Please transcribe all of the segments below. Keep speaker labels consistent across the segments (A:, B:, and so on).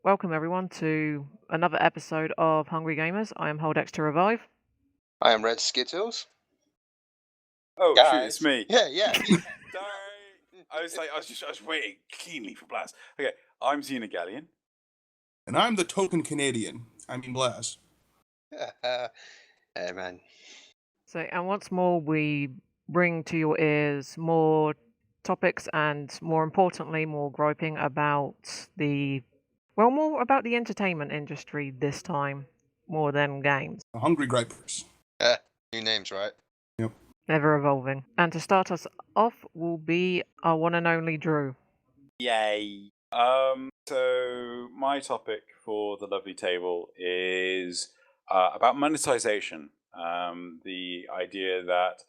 A: Welcome everyone to another episode of Hungry Gamers. I am Holdex to Revive.
B: I am Red Skittles.
C: Oh, shoot, it's
B: Guys.
C: me.
B: Yeah.
C: Sorry. I was waiting keenly for Blast. Okay, I'm Xenogallion.
D: And I'm the token Canadian. I mean, Blaz.
B: Hey, man.
A: And once more, we bring to your ears more topics and, more importantly, more griping about more about the entertainment industry this time, more than games.
D: The Hungry Gripers.
B: New names, right?
D: Yep.
A: Ever evolving. And to start us off will be our one and only Drew.
C: Yay. So my topic for the lovely table is about monetization. The idea that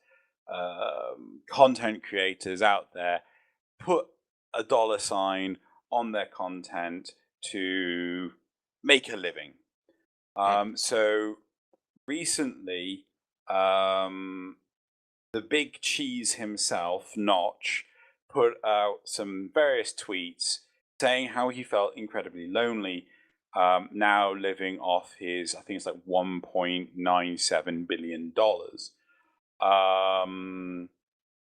C: content creators out there put a dollar sign on their content to make a living. So recently, the big cheese himself, Notch, put out some various tweets saying how he felt incredibly lonely, now living off his, I think it's like $1.97 billion.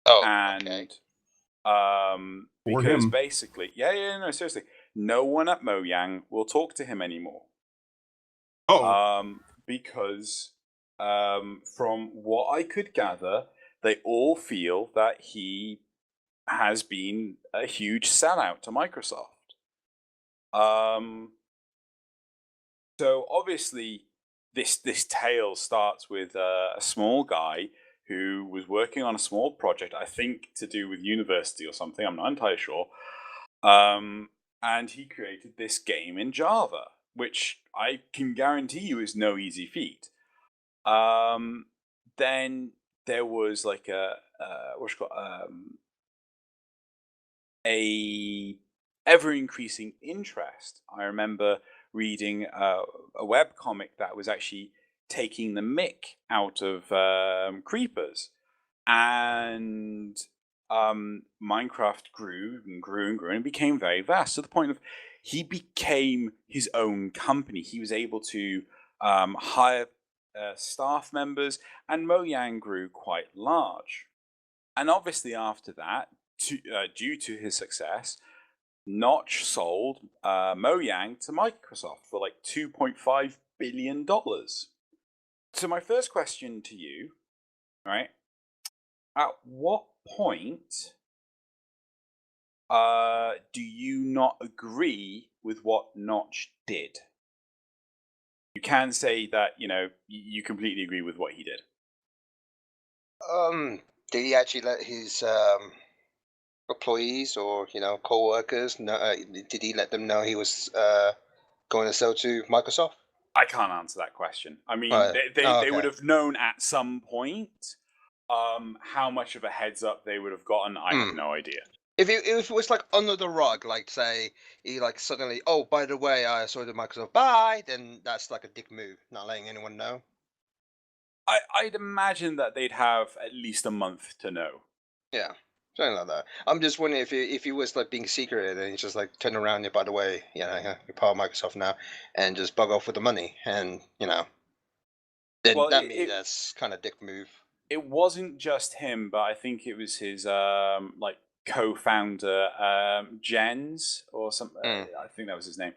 B: Okay.
C: Because
D: him.
C: basically, no, seriously, no one at Mojang will talk to him anymore. Because from what I could gather, they all feel that he has been a huge sellout to Microsoft. So obviously, this tale starts with a small guy who was working on a small project, I think to do with university or something. I'm not entirely sure. And he created this game in Java, which I can guarantee you is no easy feat. Then there was like a ever increasing interest. I remember reading a webcomic that was actually taking the mick out of creepers, and Minecraft grew and grew and grew and became very vast to the point of he became his own company. He was able to hire staff members, and Mojang grew quite large. And obviously after that, due to his success, Notch sold Mojang to Microsoft for like $2.5 billion. So my first question to you, right? At what point do you not agree with what Notch did? You can say that, you completely agree with what he did.
B: Did he actually let his employees or co-workers know? Did he let them know he was going to sell to Microsoft?
C: I can't answer that question. I mean, they would have known at some point. How much of a heads up they would have gotten, I have no idea.
B: If it was like under the rug, like say he like suddenly, oh, by the way, I saw the Microsoft buy, then that's like a dick move, not letting anyone know.
C: I'd imagine that they'd have at least a month to know.
B: Yeah, something like that. I'm just wondering if he was like being secret and he's just like turn around, by the way, you're part of Microsoft now, and just bug off with the money, and then that's kind of dick move.
C: It wasn't just him, but I think it was his co-founder Jens or something. I think that was his name.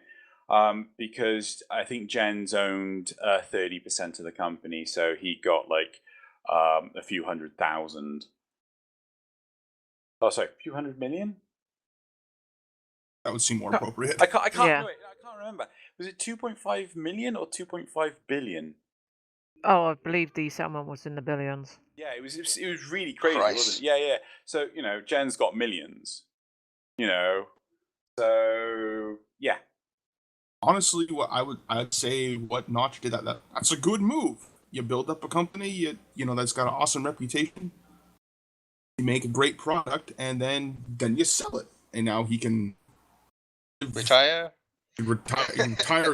C: Because I think Jens owned 30% of the company, so he got like a few 100,000. Oh, sorry, a few 100 million?
D: That would seem more appropriate.
C: I can't remember. Was it 2.5 million or 2.5 billion?
A: Oh, I believe the settlement was in the billions.
C: Yeah, it was really crazy, wasn't it? Yeah. So, Jen's got millions. So yeah.
D: Honestly, I'd say what Notch did, that's a good move. You build up a company, that's got an awesome reputation. You make a great product, and then you sell it, and now he can
B: retire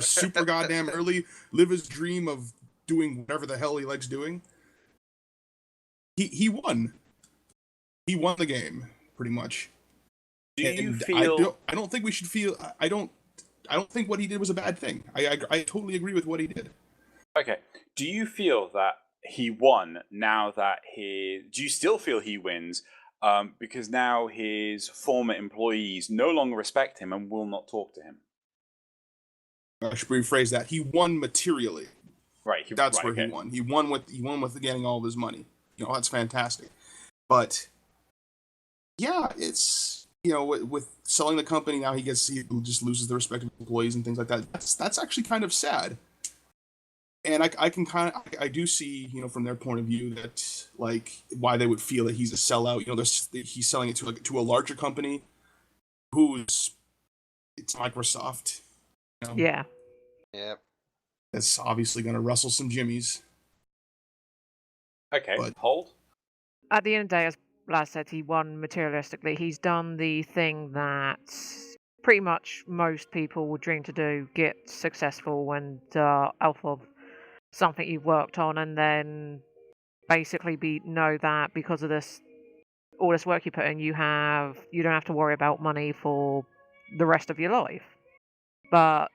B: super goddamn early,
D: live his dream of doing whatever the hell he likes doing. He won. He won the game pretty much.
C: Do you feel?
D: I don't think we should feel. don't think what he did was a bad thing. I totally agree with what he did.
C: Okay. Do you feel that he won now that do you still feel he wins? Because now his former employees no longer respect him and will not talk to him.
D: I should rephrase that. He won materially.
C: Right.
D: That's where he won. He won with getting all of his money. That's fantastic. But yeah, it's with selling the company now, he just loses the respect of employees and things like that. That's actually kind of sad. And I do see, from their point of view that like why they would feel that he's a sellout. He's selling it to a larger company it's Microsoft.
A: Yeah.
B: Yep.
D: That's obviously going to rustle some jimmies.
C: Okay,
D: But
C: hold.
A: At the end of the day, as Blaz said, he won materialistically. He's done the thing that pretty much most people would dream to do: get successful and out of something you've worked on, and then basically know that because of all this work you put in, you don't have to worry about money for the rest of your life. But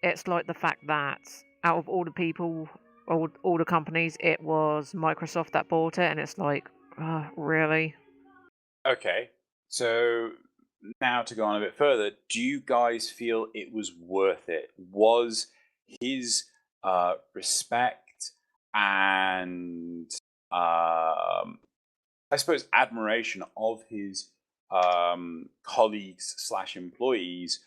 A: it's like the fact that out of all the people, all the companies, it was Microsoft that bought it, and it's like, really?
C: Okay, so now to go on a bit further, do you guys feel it was worth it? Was his respect and I suppose admiration of his colleagues / employees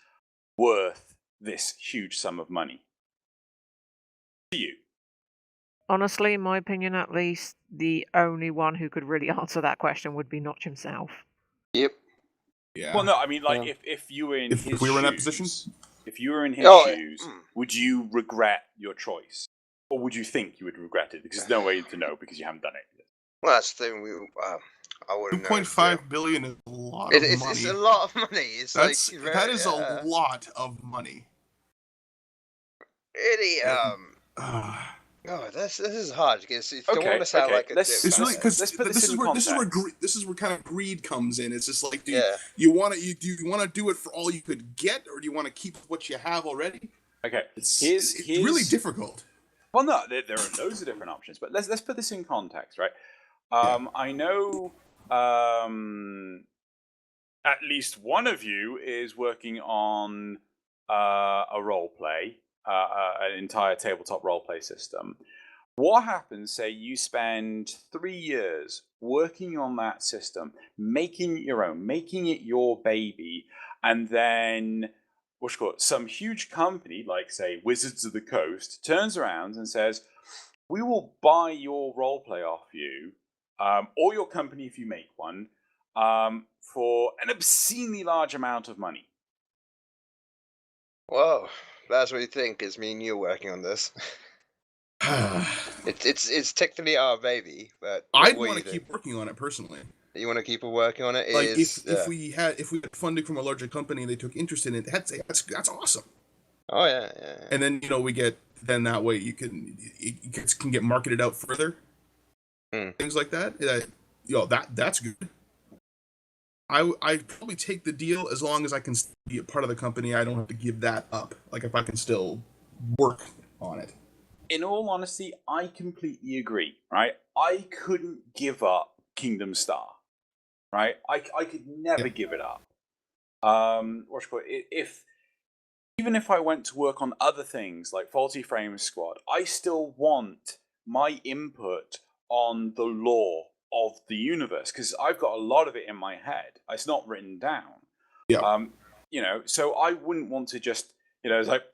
C: worth this huge sum of money to you?
A: Honestly, in my opinion at least, the only one who could really answer that question would be Notch himself.
B: Yep.
D: yeah.
C: Well, no, I mean, like,
B: Yeah.
C: if you were in
D: If
C: his
D: we were in that
C: shoes,
D: position?
C: if you were in his
B: Oh,
C: shoes, would you regret your choice, or would you think you would regret it? Because there's no way to know because you haven't done it.
B: Well, that's the thing. I wouldn't know.
D: 2.5 billion is a lot of money.
B: It's a lot of money. It's
D: that is a lot of money.
B: Really, this is hard because you don't want to sound like a dick.
D: It's really because
C: let's put this in context.
D: This is where kind of greed comes in. It's just like, do
B: Yeah.
D: you want to do it for all you could get, or do you want to keep what you have already?
C: Okay,
D: It's really difficult.
C: Well, no, there are loads of different options, but let's put this in context, right? I know at least one of you is working on a role play, an entire tabletop role play system. What happens, say you spend 3 years working on that system, making it your own, making it your baby, and then some huge company, like say Wizards of the Coast, turns around and says, we will buy your role play off you, or your company if you make one, for an obscenely large amount of money.
B: Whoa, that's what you think is me and you working on this. It's technically our baby, but
D: I'd want to keep working on it personally.
B: You want to keep working on it?
D: Like if we had funding from a larger company and they took interest in it, that's awesome.
B: Oh yeah.
D: And then we get that way you can get marketed out further, things like that. That's good. I'd probably take the deal as long as I can be a part of the company. I don't have to give that up. Like if I can still work on it.
C: In all honesty, I completely agree, right? I couldn't give up Kingdom Star, right? I could never give it up. Even if I went to work on other things like Faulty Frames Squad, I still want my input on the lore of the universe because I've got a lot of it in my head. It's not written down.
D: Yeah.
C: So I wouldn't want to just, it's like,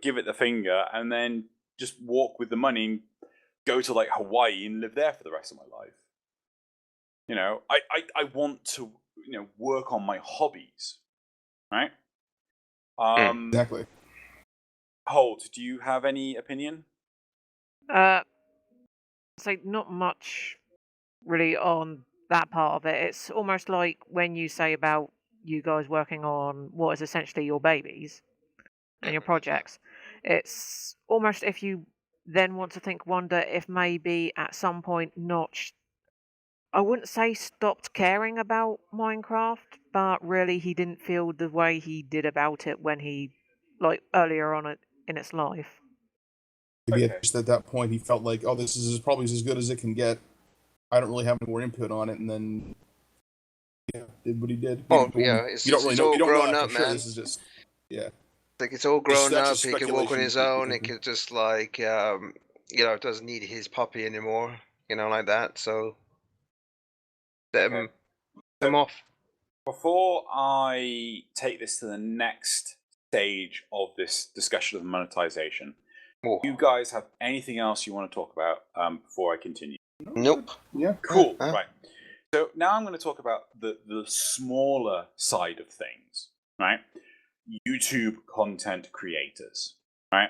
C: give it the finger and then just walk with the money and go to like Hawaii and live there for the rest of my life. I want to, work on my hobbies, right?
D: Exactly.
C: Holt, do you have any opinion?
A: So not much really on that part of it. It's almost like when you say about you guys working on what is essentially your babies and your projects. It's almost if you then want to wonder if maybe at some point Notch, I wouldn't say stopped caring about Minecraft, but really he didn't feel the way he did about it when he, like, earlier on in its life.
D: Maybe
C: Okay.
D: just at that point he felt like, oh, this is probably as good as it can get. I don't really have any more input on it, and then did what he did.
B: Well, yeah,
D: You don't really know.
B: all
D: You don't know
B: grown
D: that
B: up,
D: for sure.
B: man.
D: This is just
B: Like, it's all grown
D: that's
B: up.
D: just
B: He can walk on
D: speculation.
B: his own. He could just like doesn't need his puppy anymore. Like that. So let him off.
C: Before I take this to the next stage of this discussion of monetization,
B: Oh.
C: do you guys have anything else you want to talk about before I continue?
B: Nope.
D: Yeah.
C: Cool. Right. So now I'm going to talk about the smaller side of things, right? YouTube content creators, right?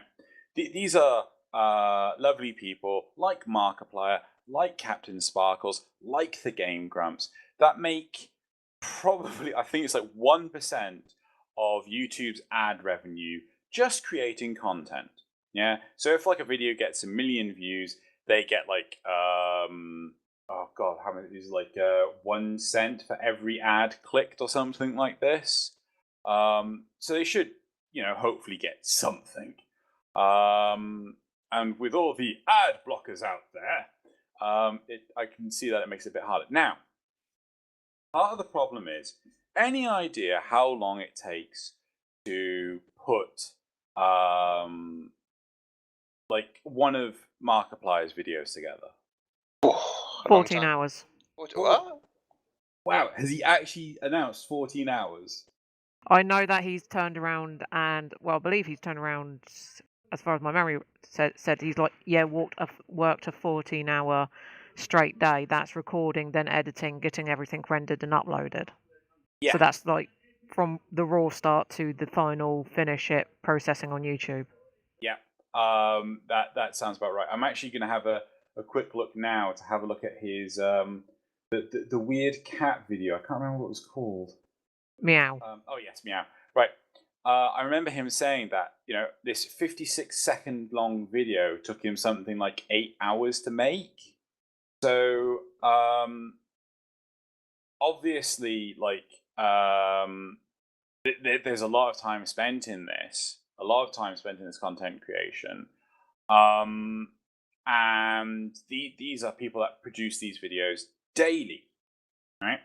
C: These are lovely people like Markiplier, like Captain Sparkles, like the Game Grumps, that make probably, I think it's like 1% of YouTube's ad revenue just creating content. Yeah. So if like a video gets 1 million views, they get like oh god, how many is like 1 cent for every ad clicked or something like this. So they should, hopefully get something. And with all the ad blockers out there, I can see that it makes it a bit harder. Now, part of the problem is, any idea how long it takes to put like one of Markiplier's videos together?
A: 14 hours.
B: What?
C: Wow, has he actually announced 14 hours?
A: I know that he's turned around and, well, I believe he's turned around, as far as my memory said he's like, worked a 14-hour straight day. That's recording, then editing, getting everything rendered and uploaded.
C: Yeah.
A: So that's like from the raw start to the final finish it processing on YouTube.
C: Yeah, that sounds about right. I'm actually going to have a quick look now to have a look at his the weird cat video. I can't remember what it was called.
A: Meow.
C: Oh yes, Meow. Right. I remember him saying that this 56-second long video took him something like 8 hours to make. So obviously, like there's a lot of time spent in this. A lot of time spent in this content creation. And these are people that produce these videos daily, right?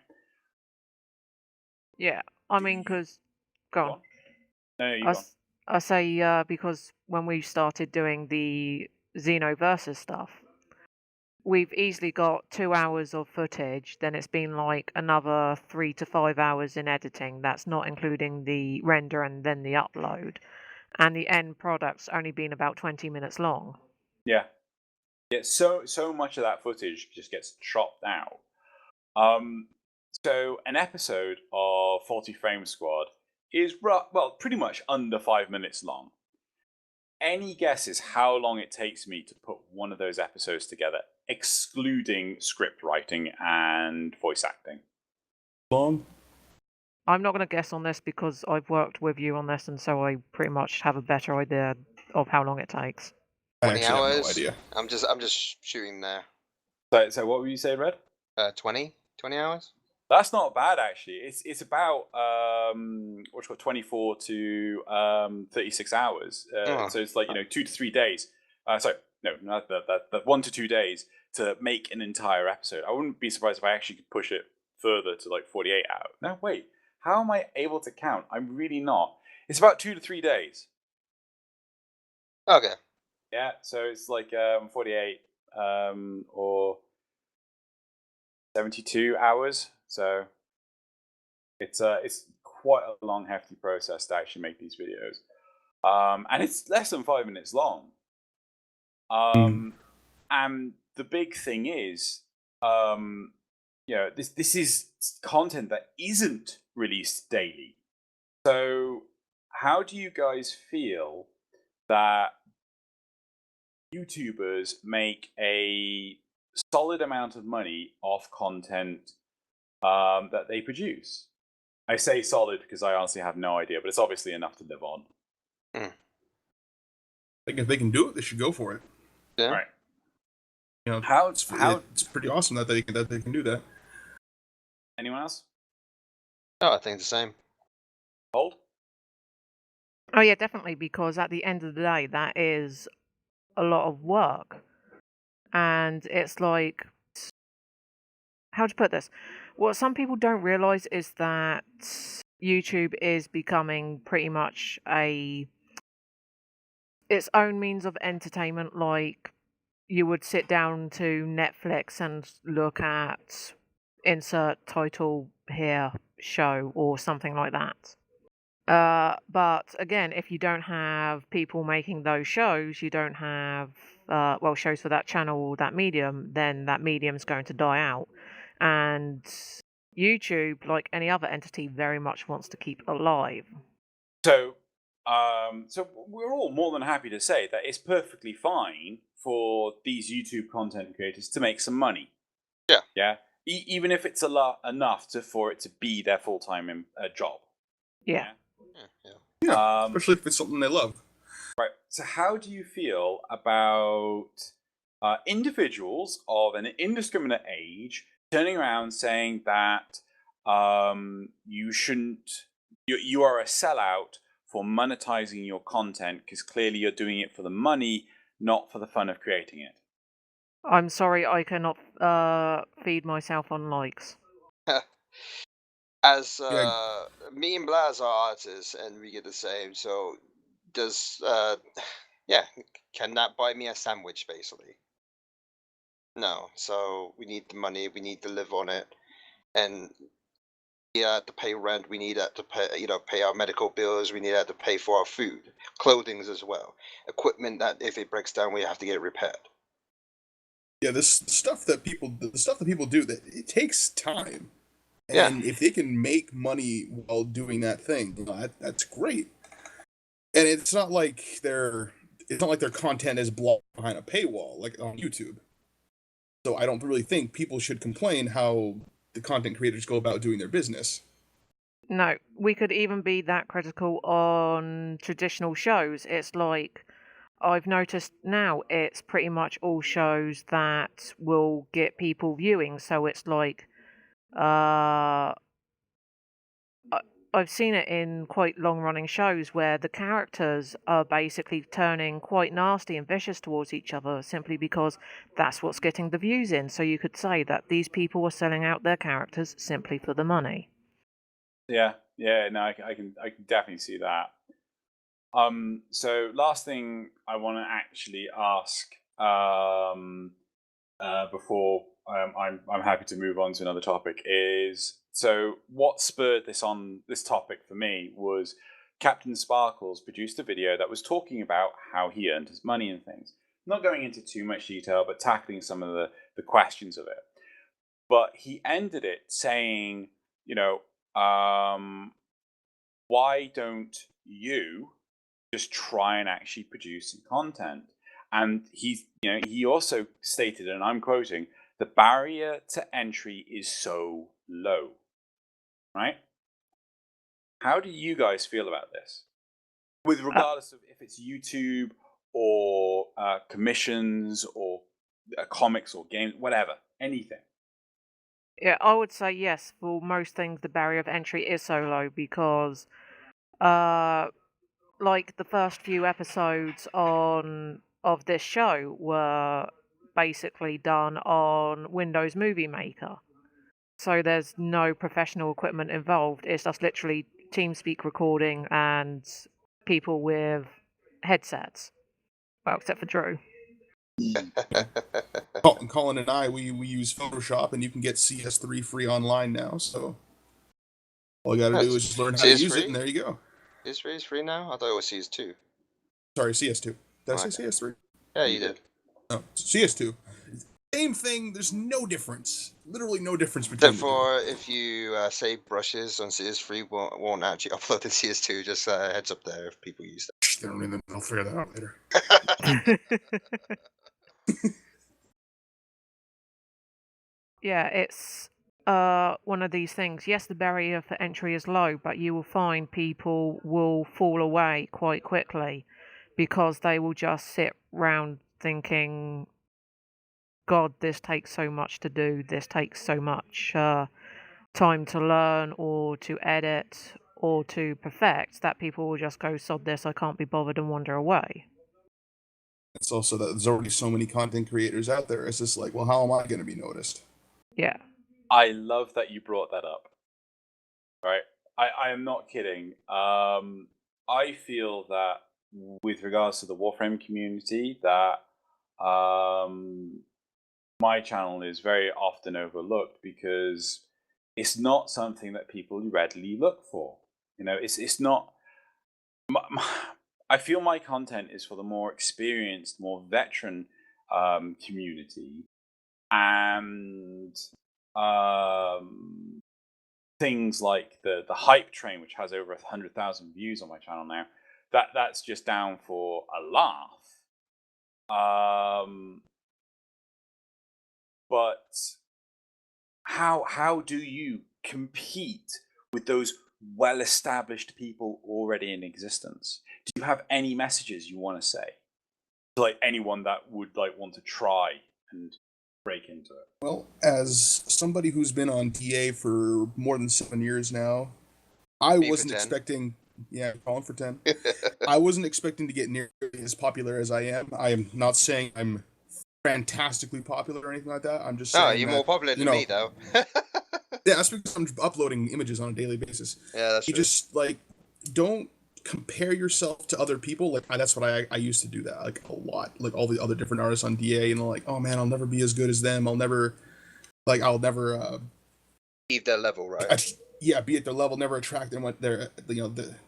A: Yeah, I mean, because... Go on.
C: No, you go on.
A: I say because when we started doing the Xenoversus stuff, we've easily got 2 hours of footage, then it's been like another 3 to 5 hours in editing. That's not including the render and then the upload. And the end product's only been about 20 minutes long.
C: Yeah. So much of that footage just gets chopped out. So an episode of 40 Frame Squad is pretty much under 5 minutes long. Any guesses how long it takes me to put one of those episodes together, excluding script writing and voice acting?
D: Long?
A: I'm not going to guess on this because I've worked with you on this, and so I pretty much have a better idea of how long it takes.
B: 20
D: I actually
B: hours.
D: have no idea.
B: I'm just shooting there.
C: So what were you saying, Red?
B: 20 hours.
C: That's not bad actually. It's about 24 to 36 hours. So it's like 2 to 3 days. Sorry, no, not that 1 to 2 days to make an entire episode. I wouldn't be surprised if I actually could push it further to like 48 hours. No, wait. How am I able to count? I'm really not. It's about 2 to 3 days.
B: Okay.
C: Yeah, so it's like 48 or 72 hours. So it's quite a long, hefty process to actually make these videos, and it's less than 5 minutes long. And the big thing is, this is content that isn't released daily. So how do you guys feel that YouTubers make a solid amount of money off content that they produce? I say solid because I honestly have no idea, but it's obviously enough to live on.
D: I think if they can do it, they should go for it.
B: Yeah.
C: Right.
D: It's pretty awesome that they can do that.
C: Anyone else?
B: No, I think the same.
C: Hold.
A: Oh yeah, definitely, because at the end of the day, that is a lot of work. And it's like, how to put this? What some people don't realize is that YouTube is becoming pretty much its own means of entertainment. Like, you would sit down to Netflix and look at insert title here show or something like that. But again, if you don't have people making those shows, you don't have shows for that channel or that medium, then that medium's going to die out. And YouTube, like any other entity, very much wants to keep alive.
C: So, so we're all more than happy to say that it's perfectly fine for these YouTube content creators to make some money.
B: Yeah.
C: Yeah. Even if it's enough for it to be their full-time job.
A: Yeah.
B: Yeah.
D: Yeah, especially if it's something they love.
C: Right. So, how do you feel about individuals of an indiscriminate age turning around saying that you shouldn't, you are a sellout for monetizing your content because clearly you're doing it for the money, not for the fun of creating it?
A: I'm sorry, I cannot feed myself on likes.
B: As
D: Yeah.
B: me and Blaz are artists, and we get the same. So, does can that buy me a sandwich, basically? No. So we need the money. We need to live on it, and to pay rent. We need that to pay our medical bills. We need that to pay for our food, clothing as well, equipment that if it breaks down, we have to get it repaired.
D: Yeah, the stuff that people do, that it takes time.
B: Yeah.
D: And if they can make money while doing that thing, that's great. And it's not like their content is blocked behind a paywall like on YouTube. So I don't really think people should complain how the content creators go about doing their business.
A: No, we could even be that critical on traditional shows. It's like, I've noticed now it's pretty much all shows that will get people viewing. So it's like, I've seen it in quite long-running shows where the characters are basically turning quite nasty and vicious towards each other simply because that's what's getting the views in. So you could say that these people are selling out their characters simply for the money.
C: Yeah, no, I can definitely see that. So last thing I want to actually ask before I'm happy to move on to another topic is, so what spurred this topic for me was Captain Sparkles produced a video that was talking about how he earned his money and things. Not going into too much detail, but tackling some of the questions of it. But he ended it saying, why don't you just try and actually produce some content? And he also stated, and I'm quoting, the barrier to entry is so low. Right? How do you guys feel about this? With regardless of if it's YouTube or commissions or comics or games, whatever, anything.
A: Yeah, I would say yes. For most things, the barrier of entry is so low because, like the first few episodes of this show were basically done on Windows Movie Maker. So there's no professional equipment involved. It's just literally TeamSpeak recording and people with headsets. Well, except for Drew.
D: Colin and I, we use Photoshop, and you can get CS3 free online now. So all you got to do is just learn how to use it, and there you go.
B: CS3 is free now? I thought it was CS2.
D: Sorry, CS2. Did I say CS3?
B: Yeah, you did.
D: No, CS2. Same thing. There's no difference. Literally no difference between
B: Therefore, if you save brushes on CS3, won't actually upload to CS2. Just heads up there if people use that.
D: I'll figure that out later.
A: Yeah, it's one of these things. Yes, the barrier for entry is low, but you will find people will fall away quite quickly because they will just sit round thinking, God, this takes so much to do. This takes so much time to learn or to edit or to perfect, that people will just go, sod this, I can't be bothered, and wander away.
D: It's also that there's already so many content creators out there. It's just like, well, how am I going to be noticed?
A: Yeah.
C: I love that you brought that up. Right? I am not kidding. I feel that with regards to the Warframe community, that my channel is very often overlooked because it's not something that people readily look for. You know, it's not. I feel my content is for the more experienced, more veteran community, and things like the hype train, which has over 100,000 views on my channel now. That's just down for a laugh. But how do you compete with those well-established people already in existence? Do you have any messages you want to say to like anyone that would like want to try and break into it?
D: Well, as somebody who's been on TA for more than 7 years now, I
B: Me for
D: wasn't
B: 10.
D: expecting. Yeah, calling for 10. I wasn't expecting to get nearly as popular as I am. I am not saying I'm fantastically popular or anything like that. I'm just
B: Oh,
D: saying
B: you're
D: that,
B: more popular than me, though.
D: Yeah, that's because I'm uploading images on a daily basis.
B: Yeah, that's
D: You
B: true.
D: just like don't compare yourself to other people. Like that's what I used to do that like a lot. Like all the other different artists on DA, and like, oh man, I'll never be as good as them. I'll never
B: Leave their level, right?
D: be at their level, never attract them what their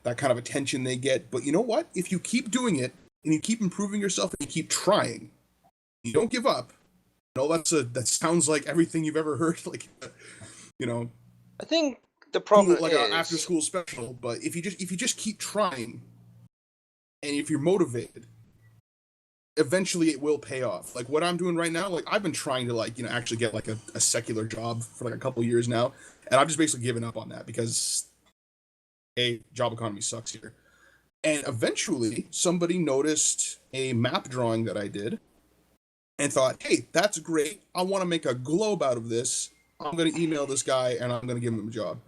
D: that kind of attention they get. But you know what? If you keep doing it and you keep improving yourself and you keep trying, you don't give up. That sounds like everything you've ever heard. Like,
B: I think the problem
D: like
B: is
D: an after school special. But if you just keep trying, and if you're motivated, eventually it will pay off. Like what I'm doing right now, like I've been trying to actually get like a secular job for like a couple years now, and I've just basically given up on that because job economy sucks here. And eventually somebody noticed a map drawing that I did and thought, hey, that's great. I want to make a globe out of this. I'm going to email this guy and I'm going to give him a job.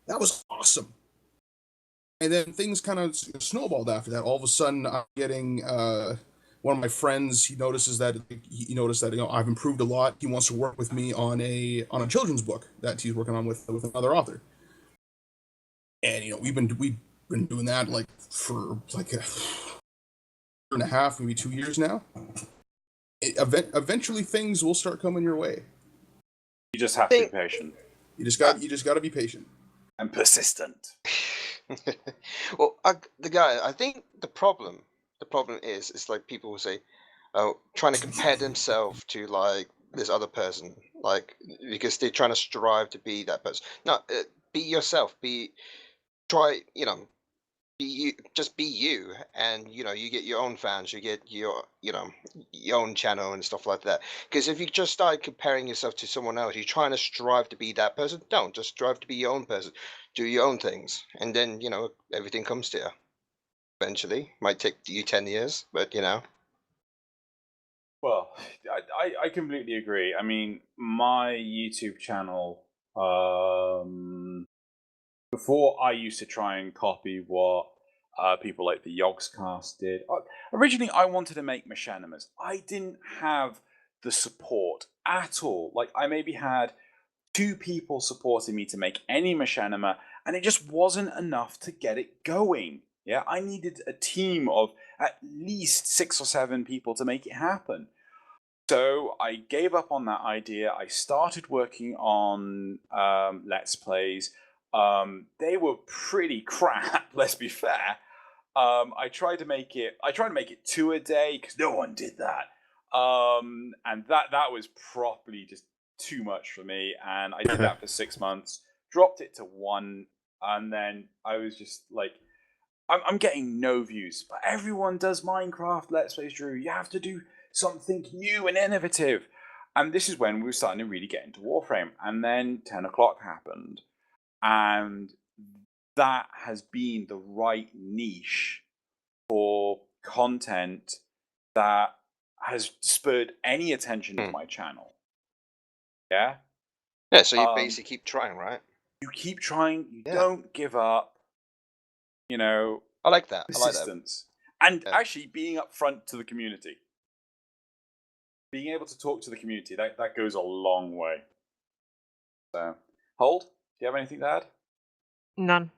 D: That was awesome. And then things kind of snowballed after that. All of a sudden, I'm getting one of my friends. He noticed that I've improved a lot. He wants to work with me on a children's book that he's working on with another author. And we've been doing that like for like a year and a half, maybe 2 years now. Eventually, things will start coming your way.
C: You just have to be patient.
D: You just got to be patient
C: and persistent.
B: Well, I think the problem is like people will say, oh, trying to compare themselves to like this other person, like because they're trying to strive to be that person. No, be yourself. Try, be you. Just be you, and you get your own fans. You get your own channel and stuff like that. Because if you just start comparing yourself to someone else, you're trying to strive to be that person. Don't just strive to be your own person. Do your own things, and then everything comes to you. Eventually, might take you 10 years, but
C: Well, I completely agree. I mean, my YouTube channel, before I used to try and copy what people like the Yogscast did. Originally, I wanted to make machanimas. I didn't have the support at all. Like, I maybe had 2 people supporting me to make any machinima, and it just wasn't enough to get it going. Yeah, I needed a team of at least 6 or 7 people to make it happen. So I gave up on that idea. I started working on Let's Plays. They were pretty crap, let's be fair. I tried to make it 2 a day because no one did that. And that was properly just too much for me. And I did that for 6 months, dropped it to 1, and then I was just like, I'm getting no views. But everyone does Minecraft Let's Plays, Drew. You have to do something new and innovative. And this is when we were starting to really get into Warframe. And then 10 o'clock happened. And that has been the right niche for content that has spurred any attention to my channel. Yeah?
B: Yeah, so you basically keep trying, right?
C: You keep trying. You
B: Yeah.
C: don't give up. You know,
B: I like that. I like that.
C: persistence. And
B: Yeah.
C: actually being upfront to the community. Being able to talk to the community, that goes a long way. So, Hold, do you have anything to add?
A: None.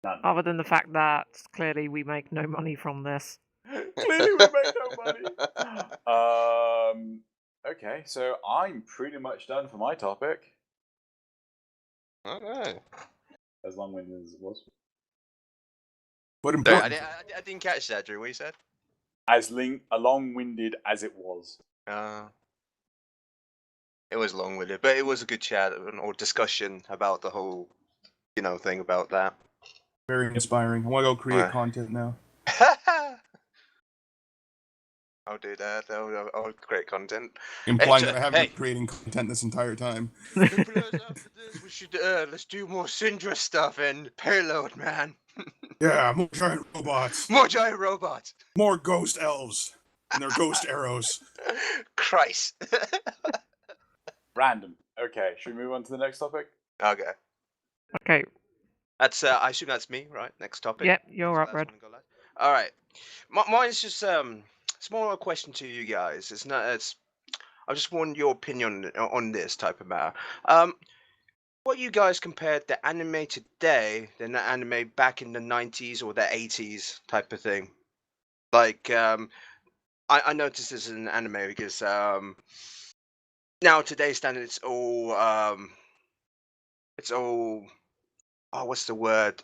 C: None.
A: Other than the fact that clearly we make no money from this.
C: Clearly we make no money. Okay, so I'm pretty much done for my topic.
B: Okay.
C: As long-winded as it was.
D: But
B: Sorry,
D: important.
B: I didn't catch that, Drew. What you said?
C: As long-winded as it was.
B: It was long-winded, but it was a good chat or discussion about the whole, thing about that.
D: Very inspiring. I want to go create
B: Alright.
D: content now.
B: I'll do that. I'll create content.
D: Implying
B: Hey,
D: that I haven't
B: hey.
D: been creating content this entire time.
B: After this, we should let's do more Syndra stuff and payload, man.
D: Yeah, more giant robots.
B: More giant robots.
D: More ghost elves. And their ghost arrows.
B: Christ.
C: Random. Okay, should we move on to the next topic?
B: Okay.
A: Okay.
B: That's I assume that's me, right? Next topic.
A: Yep, you're up,
B: Last
A: Red.
B: one, go last. All right. Mine's just it's more a question to you guys. It's not. I just want your opinion on this type of matter. What you guys compared the anime today than the anime back in the 90s or the 80s type of thing? Like, I noticed this in anime because now today's standard it's all oh, what's the word?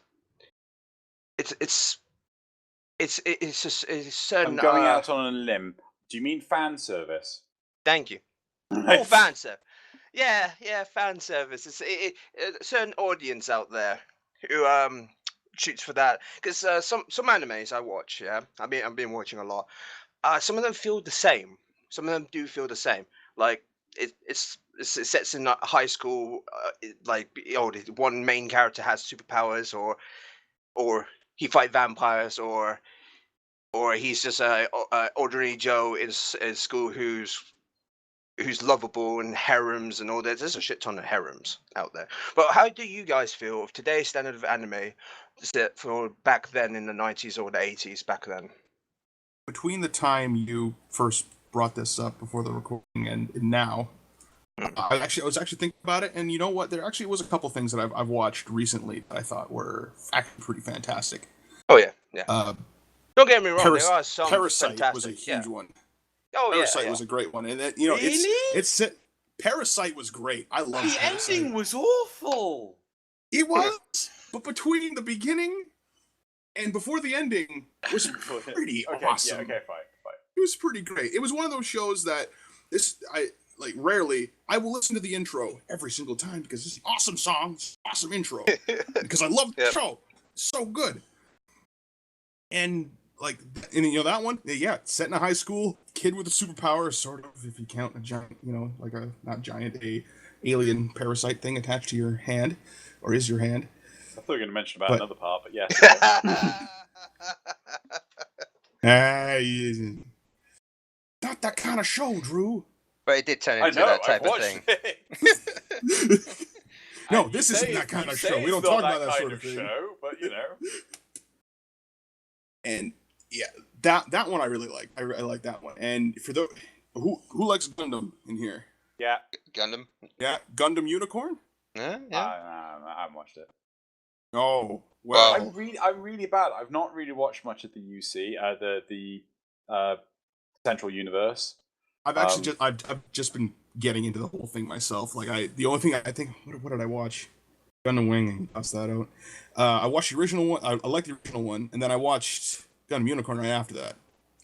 B: It's just it's certain.
C: I'm going out on a limb. Do you mean fan service?
B: Thank you. All fan service. Yeah, fan service. It's a certain audience out there who shoots for that. Because some animes I watch, yeah, I've been watching a lot. Some of them feel the same. Some of them do feel the same. Like it sets in high school. The one main character has superpowers, or he fight vampires, or he's just a ordinary Joe in school who's lovable, and harems and all that. There's a shit ton of harems out there. But how do you guys feel of today's standard of anime set for back then in the 90s or the 80s back then?
D: Between the time you first brought this up before the recording and now, I was actually thinking about it, and you know what? There actually was a couple things that I've watched recently that I thought were actually pretty fantastic.
B: Oh yeah. Don't get me wrong, there are some
D: Parasite
B: fantastic.
D: was a huge one.
B: Oh
D: Parasite
B: yeah.
D: was a great one, and
C: Really?
D: Parasite was great. I love
C: The
D: Parasite.
C: ending was awful.
D: It was, but between the beginning and before the ending was pretty awesome.
C: Yeah, okay, fine.
D: It was pretty great. It was one of those shows that rarely I will listen to the intro every single time because it's an awesome song, it's an awesome intro because I love the show. It's so good. And that one, yeah, set in a high school, kid with a superpower, sort of, if you count a giant, a alien parasite thing attached to your hand, or is your hand.
C: I thought you were going to mention about another part, but yes.
D: Not that kind of show, Drew.
B: But it did turn into that type of thing.
D: No, this isn't that kind of show. We don't talk about that sort of thing.
C: Show, but
D: And yeah, that one I really like. I like that one. And for the who likes Gundam in here?
C: Yeah,
B: Gundam.
D: Yeah, Gundam Unicorn.
B: Yeah.
C: I haven't watched it.
D: Oh well,
C: I'm really bad. I've not really watched much of the UC, the Central Universe.
D: I've actually I've just been getting into the whole thing myself. The only thing I think, what did I watch? Gundam Wing, and bust that out. I watched the original one. I liked the original one, and then I watched Gundam Unicorn right after that.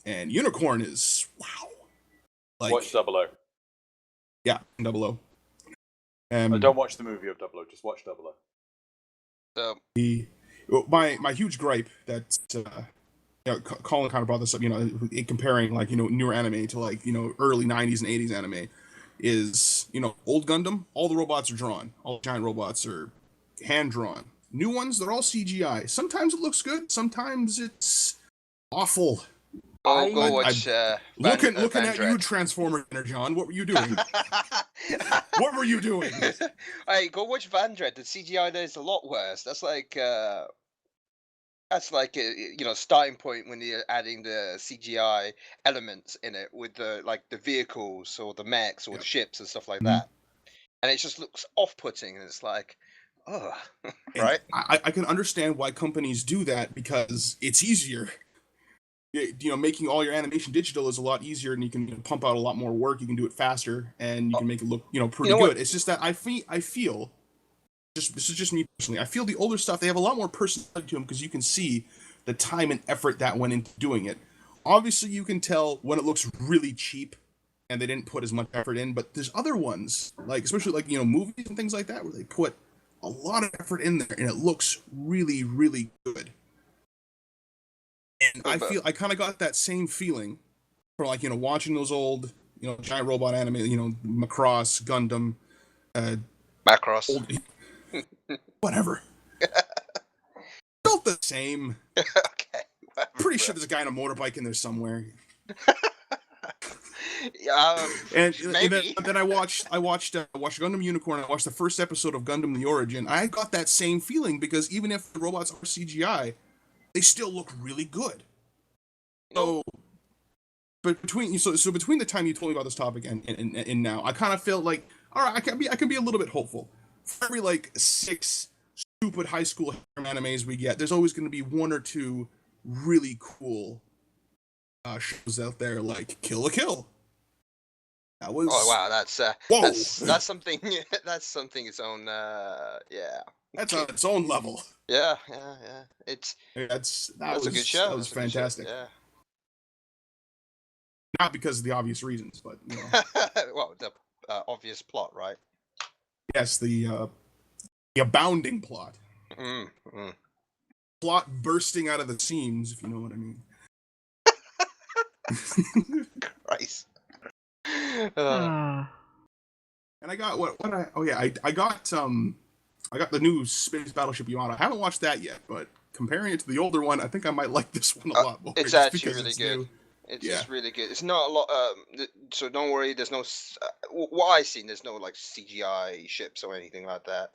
D: And Unicorn is wow.
C: Watch 00.
D: Yeah, 00.
C: Don't watch the movie of 00. Just watch 00.
B: So
D: my huge gripe that Colin kind of brought this up, comparing newer anime to early 90s and 80s anime is, old Gundam, all the robots are drawn. All the giant robots are hand drawn. New ones, they're all CGI. Sometimes it looks good, sometimes it's awful.
B: Go watch
D: looking at
B: Van
D: you,
B: Dread.
D: Transformer John. What were you doing? What were you doing?
B: Hey, go watch Van Dread. The CGI there is a lot worse. That's like a starting point when you're adding the CGI elements in it with the vehicles or the mechs or the ships and stuff like that, and it just looks off-putting, and it's like, oh, right.
D: I can understand why companies do that because it's easier. Making all your animation digital is a lot easier, and you can pump out a lot more work. You can do it faster, and you can make it look pretty good. What? It's just that I feel. This is just me personally. I feel the older stuff, they have a lot more personality to them because you can see the time and effort that went into doing it. Obviously, you can tell when it looks really cheap and they didn't put as much effort in, but there's other ones, especially movies and things like that, where they put a lot of effort in there and it looks really, really good. And I feel I kind of got that same feeling from watching those old giant robot anime, Macross, Gundam,
B: Macross.
D: Whatever. Felt the same.
B: Okay.
D: Pretty sure there's a guy on a motorbike in there somewhere.
B: Maybe.
D: And then I watched Gundam Unicorn. I watched the first episode of Gundam: The Origin. I got that same feeling because even if the robots are CGI, they still look really good. So, but between the time you told me about this topic and now, I kind of felt like, all right, I can be a little bit hopeful. For every 6 stupid high school animes we get, there's always going to be 1 or 2 really cool shows out there, like Kill la Kill. That was.
B: Oh wow, that's something. That's something its own. Yeah.
D: That's on its own level.
B: Yeah.
D: That's
B: a good show.
D: That was fantastic.
B: Yeah.
D: Not because of the obvious reasons, but
B: well, the obvious plot, right?
D: Yes, the abounding plot. Plot bursting out of the seams, if you know what I mean.
B: Christ.
A: Ah.
D: And I got I got the new Space Battleship Yamato. I haven't watched that yet, but comparing it to the older one, I think I might like this one a lot more.
B: It's actually really good.
D: New.
B: It's just really good. It's not a lot. So don't worry. There's no. What I've seen, there's no CGI ships or anything like that.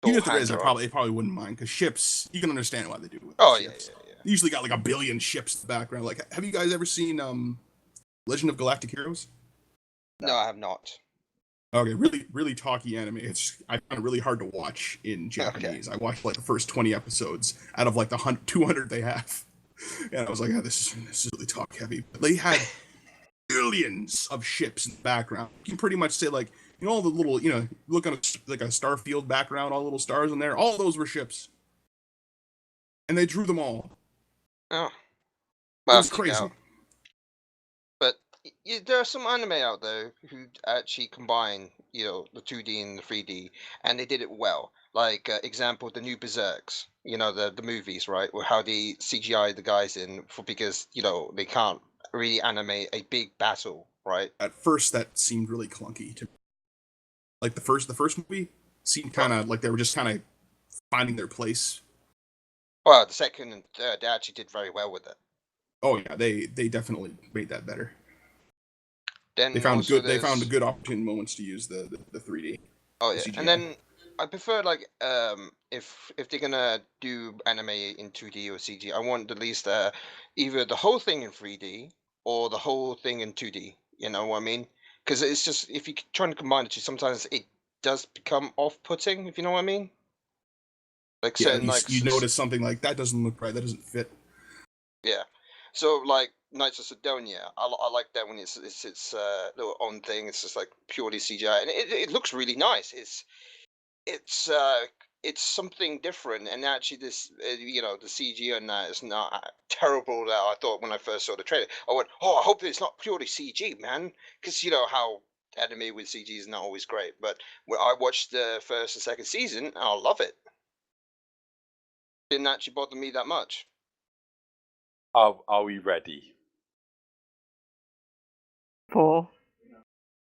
D: Even if there is, I probably wouldn't mind because ships, you can understand why they do it.
B: Oh
D: ships. Yeah. They usually got 1 billion ships in the background. Have you guys ever seen Legend of Galactic Heroes?
B: No, I have not.
D: Okay, really, really talky anime. I find it really hard to watch in Japanese. Okay. I watched the first 20 episodes out of the 200 they have, and I was like, this is really talk heavy. But they had billions of ships in the background. You can pretty much say all the little look on a star field background, all the little stars in there. All of those were ships, and they drew them all.
B: Oh,
D: well, it was crazy.
B: There are some anime out there who actually combine, the 2D and the 3D, and they did it well. Example, the new Berserks, the movies, right? Or how they CGI the guys in because they can't really animate a big battle, right?
D: At first, that seemed really clunky to me. The first movie seemed kind of like they were just kind of finding their place.
B: Well, the second and third, they actually did very well with it.
D: Oh yeah, they definitely made that better.
B: Then
D: they found good opportune moments to use the 3D.
B: Oh yeah, CGI. And then I prefer if they're gonna do anime in 2D or CG, I want at least either the whole thing in 3D or the whole thing in 2D. You know what I mean? Because it's just if you're trying to combine the two, sometimes it does become off-putting. If you know what I mean?
D: You notice something that doesn't look right, that doesn't fit. Yeah.
B: So Knights of Sidonia, I like that when it's its little own thing. It's just purely CGI, and it looks really nice. It's something different, and actually this the CG on that is not terrible that I thought when I first saw the trailer. I went, I hope it's not purely CG, man, because how anime with CG is not always great. But when I watched the first and second season, I love it. Didn't actually bother me that much.
C: Are we ready?
A: For?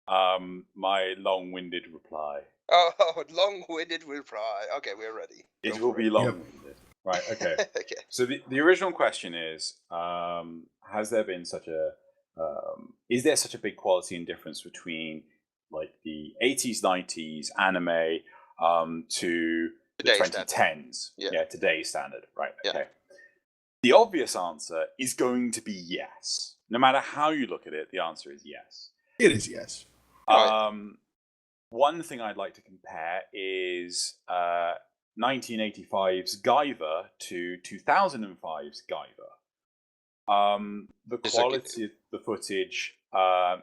C: My long-winded reply.
B: Oh, long-winded reply. Okay, we're ready.
C: It will be long-winded. Yep. Right, okay.
B: Okay.
C: So the original question is, has has there been such a is there such a big quality difference between like the 80s, 90s anime to the
B: Today's
C: 2010s?
B: standard. Yeah.
C: Today's standard, right?
B: Yeah.
C: Okay. The obvious answer is going to be yes. No matter how you look at it, the answer is yes.
D: It is yes.
C: One thing I'd like to compare is 1985's Guyver to 2005's Guyver. The quality of the footage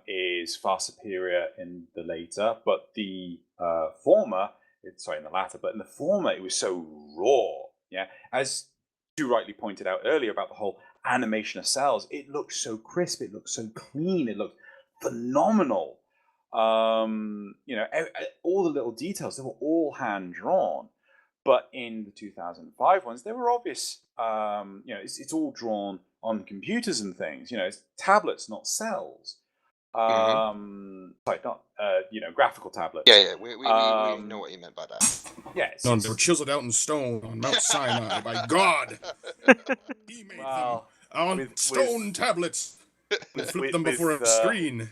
C: is far superior in the latter, but the former, in the latter, but in the former, it was so raw. Yeah, as you rightly pointed out earlier about the whole animation of cells, it looked so crisp, it looked so clean, it looked phenomenal. You know, all the little details, they were all hand drawn. But in the 2005 ones, they were obvious. You know, it's all drawn on computers and things. You know, it's tablets, not cells. Sorry, not you know, graphical tablets.
B: Yeah. We know what you meant by that.
C: Yeah,
D: No, they were chiseled out in stone on Mount Sinai by God. He made them on stone tablets and flipped them before a screen.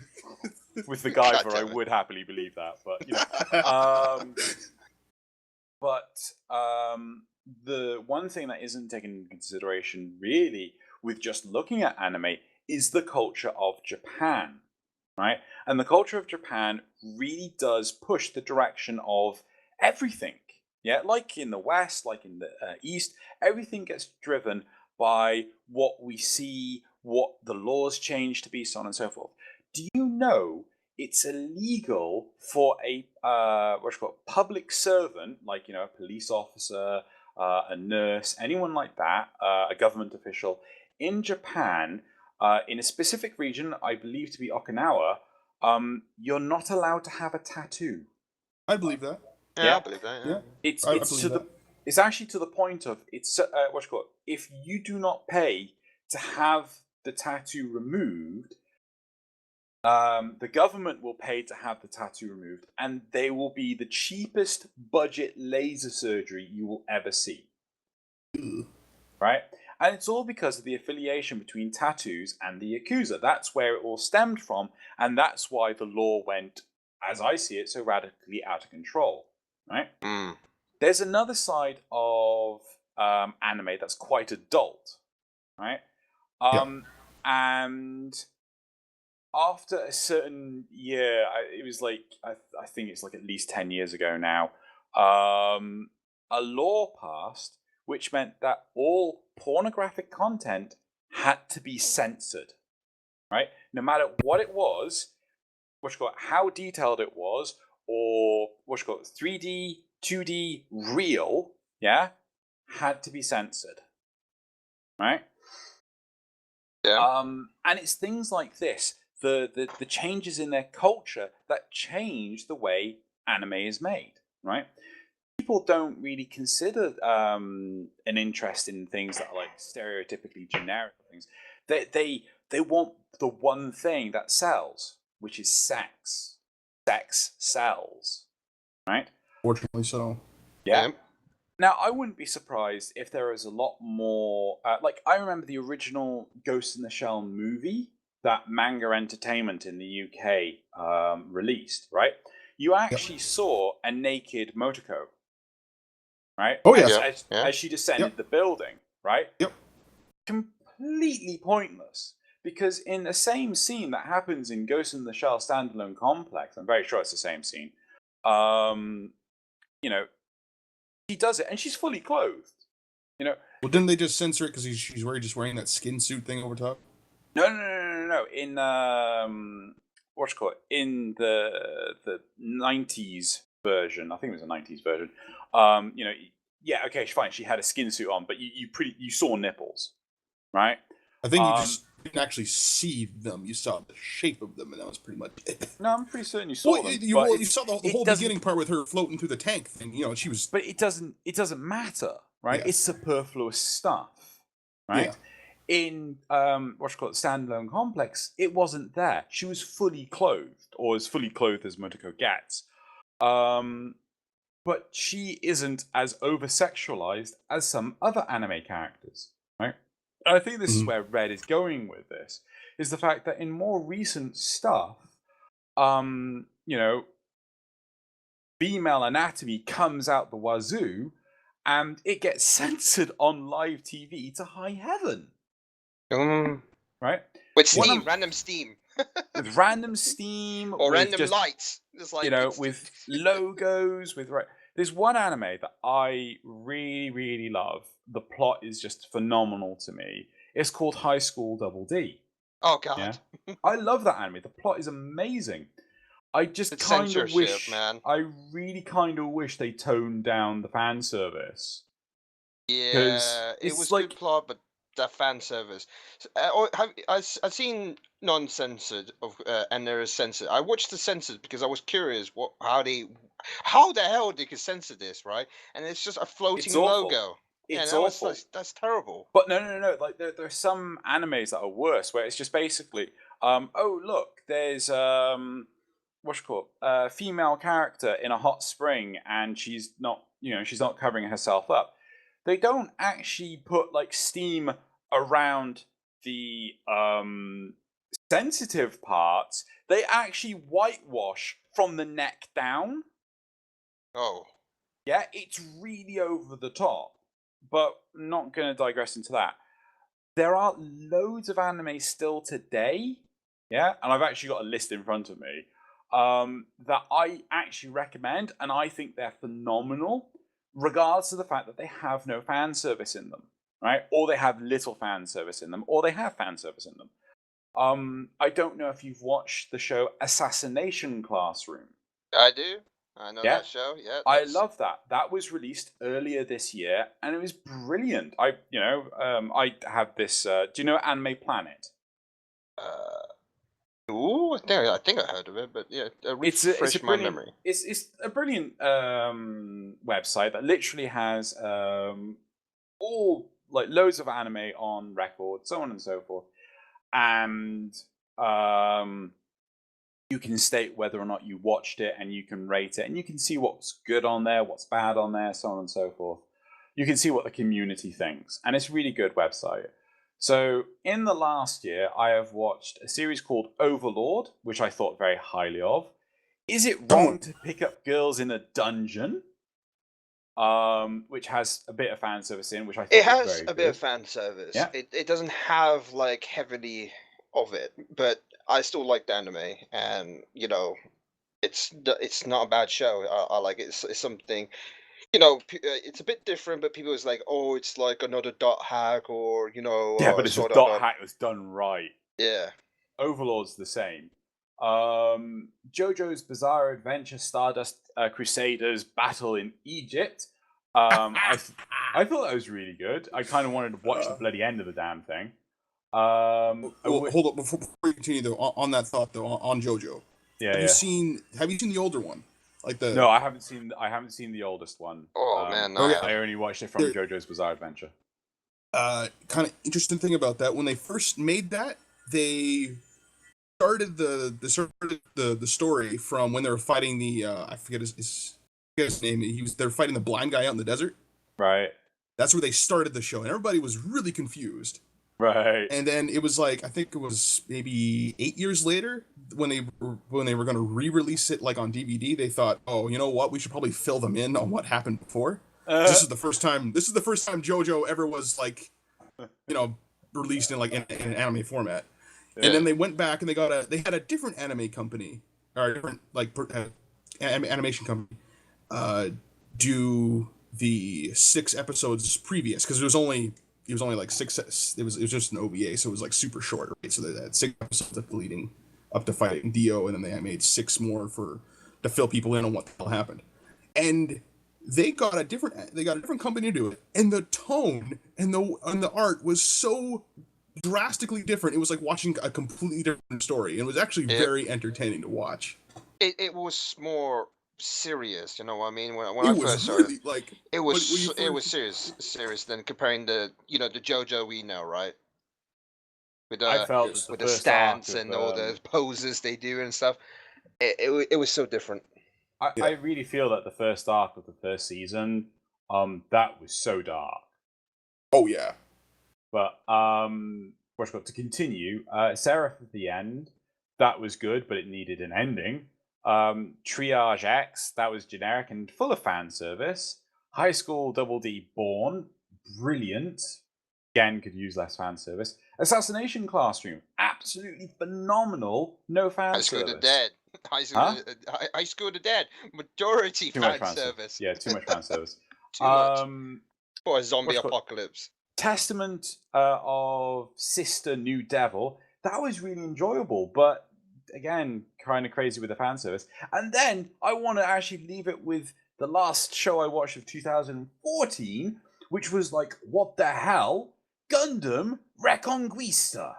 C: With the Guyver, I would happily believe that, but you know. The one thing that isn't taken into consideration really with just looking at anime is the culture of Japan, right? And the culture of Japan really does push the direction of everything. Yeah, like in the West, like in the East, everything gets driven by what we see, what the laws change to be, so on and so forth. Do you know it's illegal for a public servant, like, you know, a police officer, a nurse, anyone like that, a government official in Japan, in a specific region, I believe to be Okinawa, you're not allowed to have a tattoo.
D: I believe that.
B: Yeah, I believe that. Yeah.
C: It's actually to the point of if you do not pay to have the tattoo removed, the government will pay to have the tattoo removed, and they will be the cheapest budget laser surgery you will ever see. Right? And it's all because of the affiliation between tattoos and the Yakuza. That's where it all stemmed from, and that's why the law went, as I see it, so radically out of control. Right? There's another side of anime that's quite adult. Right? And after a certain year, it was like, I think it's like at least 10 years ago now, a law passed which meant that all pornographic content had to be censored, right? No matter what it was, how detailed it was, or 3D, 2D, real, yeah, had to be censored, right?
B: Yeah.
C: And it's things like this, the changes in their culture that change the way anime is made, right? People don't really consider an interest in things that are like stereotypically generic things. They want the one thing that sells, which is sex. Sex sells, right?
D: Fortunately so.
C: Yeah. Now, I wouldn't be surprised if there is a lot more. Like, I remember the original Ghost in the Shell movie that Manga Entertainment in the UK released, right? You actually saw a naked Motoko, right?
D: Oh, yeah.
C: As she descended the building, right?
D: Yep.
C: Completely pointless. Because in the same scene that happens in Ghost in the Shell standalone complex, I'm very sure it's the same scene, you know, she does it, and she's fully clothed. You know.
D: Well, didn't they just censor it because she's just wearing that skin suit thing over top?
C: No. In in the 90s version, I think it was a 90s version. You know, yeah, okay, fine. She had a skin suit on, but you saw nipples, right?
D: I think you just didn't actually see them. You saw the shape of them, and that was pretty much it.
C: No, I'm pretty certain you saw them.
D: You saw the whole beginning part with her floating through the tank thing. You know, she was.
C: But it doesn't matter, right? Yeah. It's superfluous stuff, right? Yeah. In standalone complex, it wasn't there. She was fully clothed, or as fully clothed as Motoko gets. But she isn't as over-sexualized as some other anime characters, right? I think this is
D: Mhm.
C: where Red is going with this, is the fact that in more recent stuff, you know, female anatomy comes out the wazoo, and it gets censored on live TV to high heaven, right?
B: With
C: One
B: Steam,
C: of,
B: random Steam,
C: with random Steam,
B: or
C: with
B: random
C: just
B: lights. It's like it's
C: with logos, with There's one anime that I really, really love. The plot is just phenomenal to me. It's called High School Double D.
B: oh
C: Yeah,
B: god,
C: I love that anime. The plot is amazing. I just
B: it's
C: kind of
B: censorship,
C: wish,
B: man.
C: I really kind of wish they toned down the fan service, because
B: Yeah, it
C: it's
B: was good
C: like
B: plot, but the fan service. I've seen non-censored of and there is censored. I watched the censored because I was curious how the hell they could censor this, right? And it's just a
C: it's
B: floating
C: awful.
B: logo. Yeah,
C: It's
B: that was
C: awful.
B: that's terrible.
C: But no. Like there are some animes that are worse, where it's just basically, oh look, there's what's it called, a female character in a hot spring, and she's not, she's not covering herself up. They don't actually put like steam around the sensitive parts. They actually whitewash from the neck down.
B: Oh,
C: Yeah, it's really over the top. But not going to digress into that. There are loads of anime still today, yeah, and I've actually got a list in front of me, that I actually recommend, and I think they're phenomenal, regardless of the fact that they have no fan service in them, right? Or they have little fan service in them, or they have fan service in them. I don't know if you've watched the show Assassination Classroom.
B: I do. I know
C: Yeah,
B: that show. Yeah,
C: I
B: that's
C: love that. That was released earlier this year, and it was brilliant. I have this. Do you know Anime Planet?
B: ooh, I think I heard of it, but yeah,
C: It's a
B: refresh my
C: brilliant.
B: memory.
C: It's a brilliant website that literally has all, like, loads of anime on record, so on and so forth, and um, you can state whether or not you watched it, and you can rate it, and you can see what's good on there, what's bad on there, so on and so forth. You can see what the community thinks, and it's a really good website. So in the last year, I have watched a series called Overlord, which I thought very highly of. Is it wrong to pick up girls in a dungeon? Which has a bit of fan service in, which I
B: It
C: thought was
B: has
C: very
B: a bit of
C: good.
B: fan service.
C: Yeah.
B: It doesn't have like heavily of it, but I still like the anime, and it's not a bad show. I like it. It's something it's a bit different, but people is like, oh, it's like another dot hack, or
C: Yeah, but it's a
B: sort of
C: dot hack that's done right.
B: yeah.
C: Overlord's the same. JoJo's Bizarre Adventure Stardust Crusaders Battle in Egypt. I thought that was really good. I kind of wanted to watch the bloody end of the damn thing.
D: Well, hold up before we continue though. On that thought though, on JoJo, have you seen the older one? Like the
C: No, I haven't seen the oldest one.
B: Oh man,
D: okay.
C: I only watched it from JoJo's Bizarre Adventure.
D: Kind of interesting thing about that, when they first made that, they started the story from when they were fighting the I forget his name. They're fighting the blind guy out in the desert.
C: Right.
D: That's where they started the show, and everybody was really confused.
C: Right.
D: And then it was like, I think it was maybe 8 years later when they were going to re-release it like on DVD. They thought, oh, you know what? We should probably fill them in on what happened before. This is the first time JoJo ever was like, released in like in an anime format.
C: Yeah.
D: And then they went back and they had a different anime company, or a different animation company, do the 6 episodes previous, because it was only like 6. It was just an OVA, so it was like super short. Right? So they had 6 episodes leading up to fighting Dio, and then they made 6 more to fill people in on what the hell happened. And they got a different company to do it, and the tone and the art was so drastically different. It was like watching a completely different story, and it was actually very entertaining to watch.
B: It was more serious, you know what I mean? When
D: It
B: I
D: was
B: first started,
D: really like
B: it was serious than comparing the the JoJo we know, right? With
C: I
B: the
C: felt that
B: with
C: the
B: the
C: first arc
B: stance
C: of
B: and all the poses they do and stuff. It was so different.
C: I really feel that the first arc of the first season, that was so dark.
D: Oh yeah.
C: But what's got to continue? Seraph at the end, that was good, but it needed an ending. Triage X, that was generic and full of fan service. High School Double D Born, brilliant. Again, could use less fan service. Assassination Classroom, absolutely phenomenal. No fan
B: High School
C: service.
B: of the Dead. High School of the Dead. Majority
C: Too much
B: fan
C: fan
B: service.
C: Yeah, too much fan service.
B: Too much. For a zombie
C: what's it called?
B: apocalypse.
C: Testament of Sister New Devil, that was really enjoyable, but again, kind of crazy with the fan service. And then I want to actually leave it with the last show I watched of 2014, which was like, what the hell? Gundam Reconquista,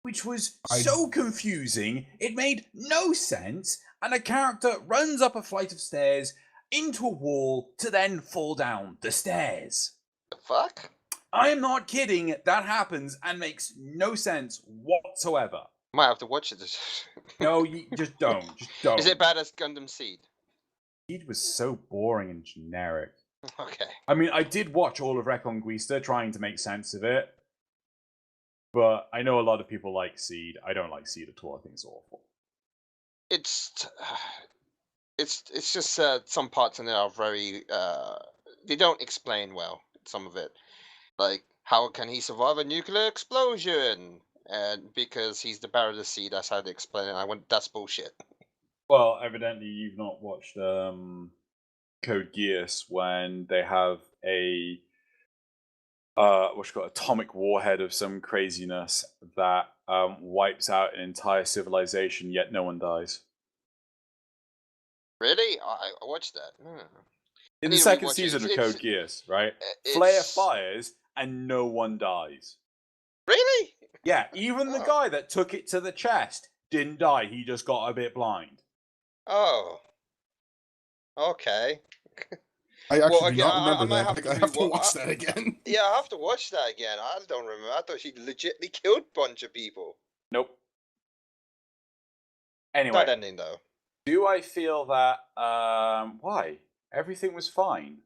C: which was so confusing, it made no sense, and a character runs up a flight of stairs into a wall to then fall down the stairs.
B: The fuck?
C: I am not kidding. That happens and makes no sense whatsoever.
B: Might have to watch it.
C: No, you just don't. Just don't.
B: Is it bad as Gundam Seed?
C: Seed was so boring and generic.
B: Okay.
C: I mean, I did watch all of Reconquista trying to make sense of it, but I know a lot of people like Seed. I don't like Seed at all. I think it's awful.
B: It's just some parts in there are very they don't explain well some of it. Like, how can he survive a nuclear explosion? And because he's the Barra the Sea, that's how they explain it. I went, that's bullshit.
C: Well, evidently you've not watched Code Geass when they have a atomic warhead of some craziness that wipes out an entire civilization, yet no one dies.
B: Really? I watched that.
C: In the second season of Code Geass, right? Flare fires and no one dies.
B: Really?
C: Yeah, even the guy that took it to the chest didn't die. He just got a bit blind.
B: Oh. Okay.
D: I actually do not remember that. I have to watch that again.
B: Yeah, I have to watch that again. I don't remember. I thought she legitimately killed a bunch of people.
C: Nope. Anyway.
B: That ending, though.
C: Do I feel that, why? Everything was fine.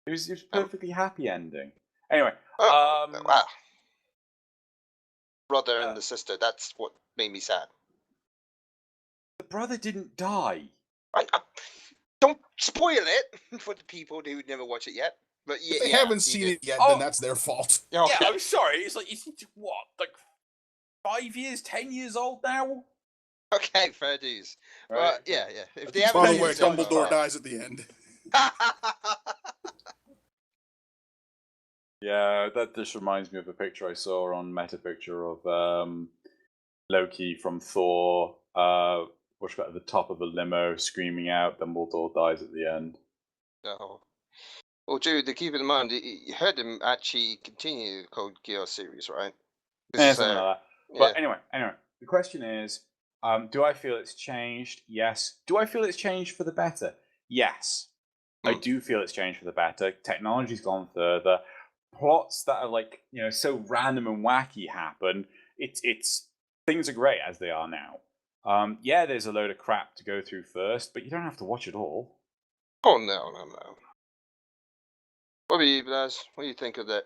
C: It was a perfectly happy ending. Anyway.
B: Wow. Brother and the sister, that's what made me sad.
C: The brother didn't die.
B: Don't spoil it for the people who never watch it yet. But yeah,
D: if they haven't seen it yet, then that's their fault.
C: Okay. Yeah, I'm sorry. It's like, is it what, like 5 years, 10 years old now?
B: Okay, fair dues.
C: Right.
B: But yeah. If they
D: By the way, Dumbledore dies at the end.
C: Yeah, that just reminds me of a picture I saw on Metapicture of Loki from Thor, at the top of a limo, screaming out, Dumbledore dies at the end.
B: Oh. Well, Jude, to keep in mind, you heard him actually continue the Code Geass series, right?
C: Yeah, something like that. But anyway, the question is, do I feel it's changed? Yes. Do I feel it's changed for the better? Yes. I do feel it's changed for the better. Technology's gone further. Plots that are so random and wacky happen. It's things are great as they are now. Yeah, there's a load of crap to go through first, but you don't have to watch it all.
B: Oh no. What about you, Blaz? What do you think of that?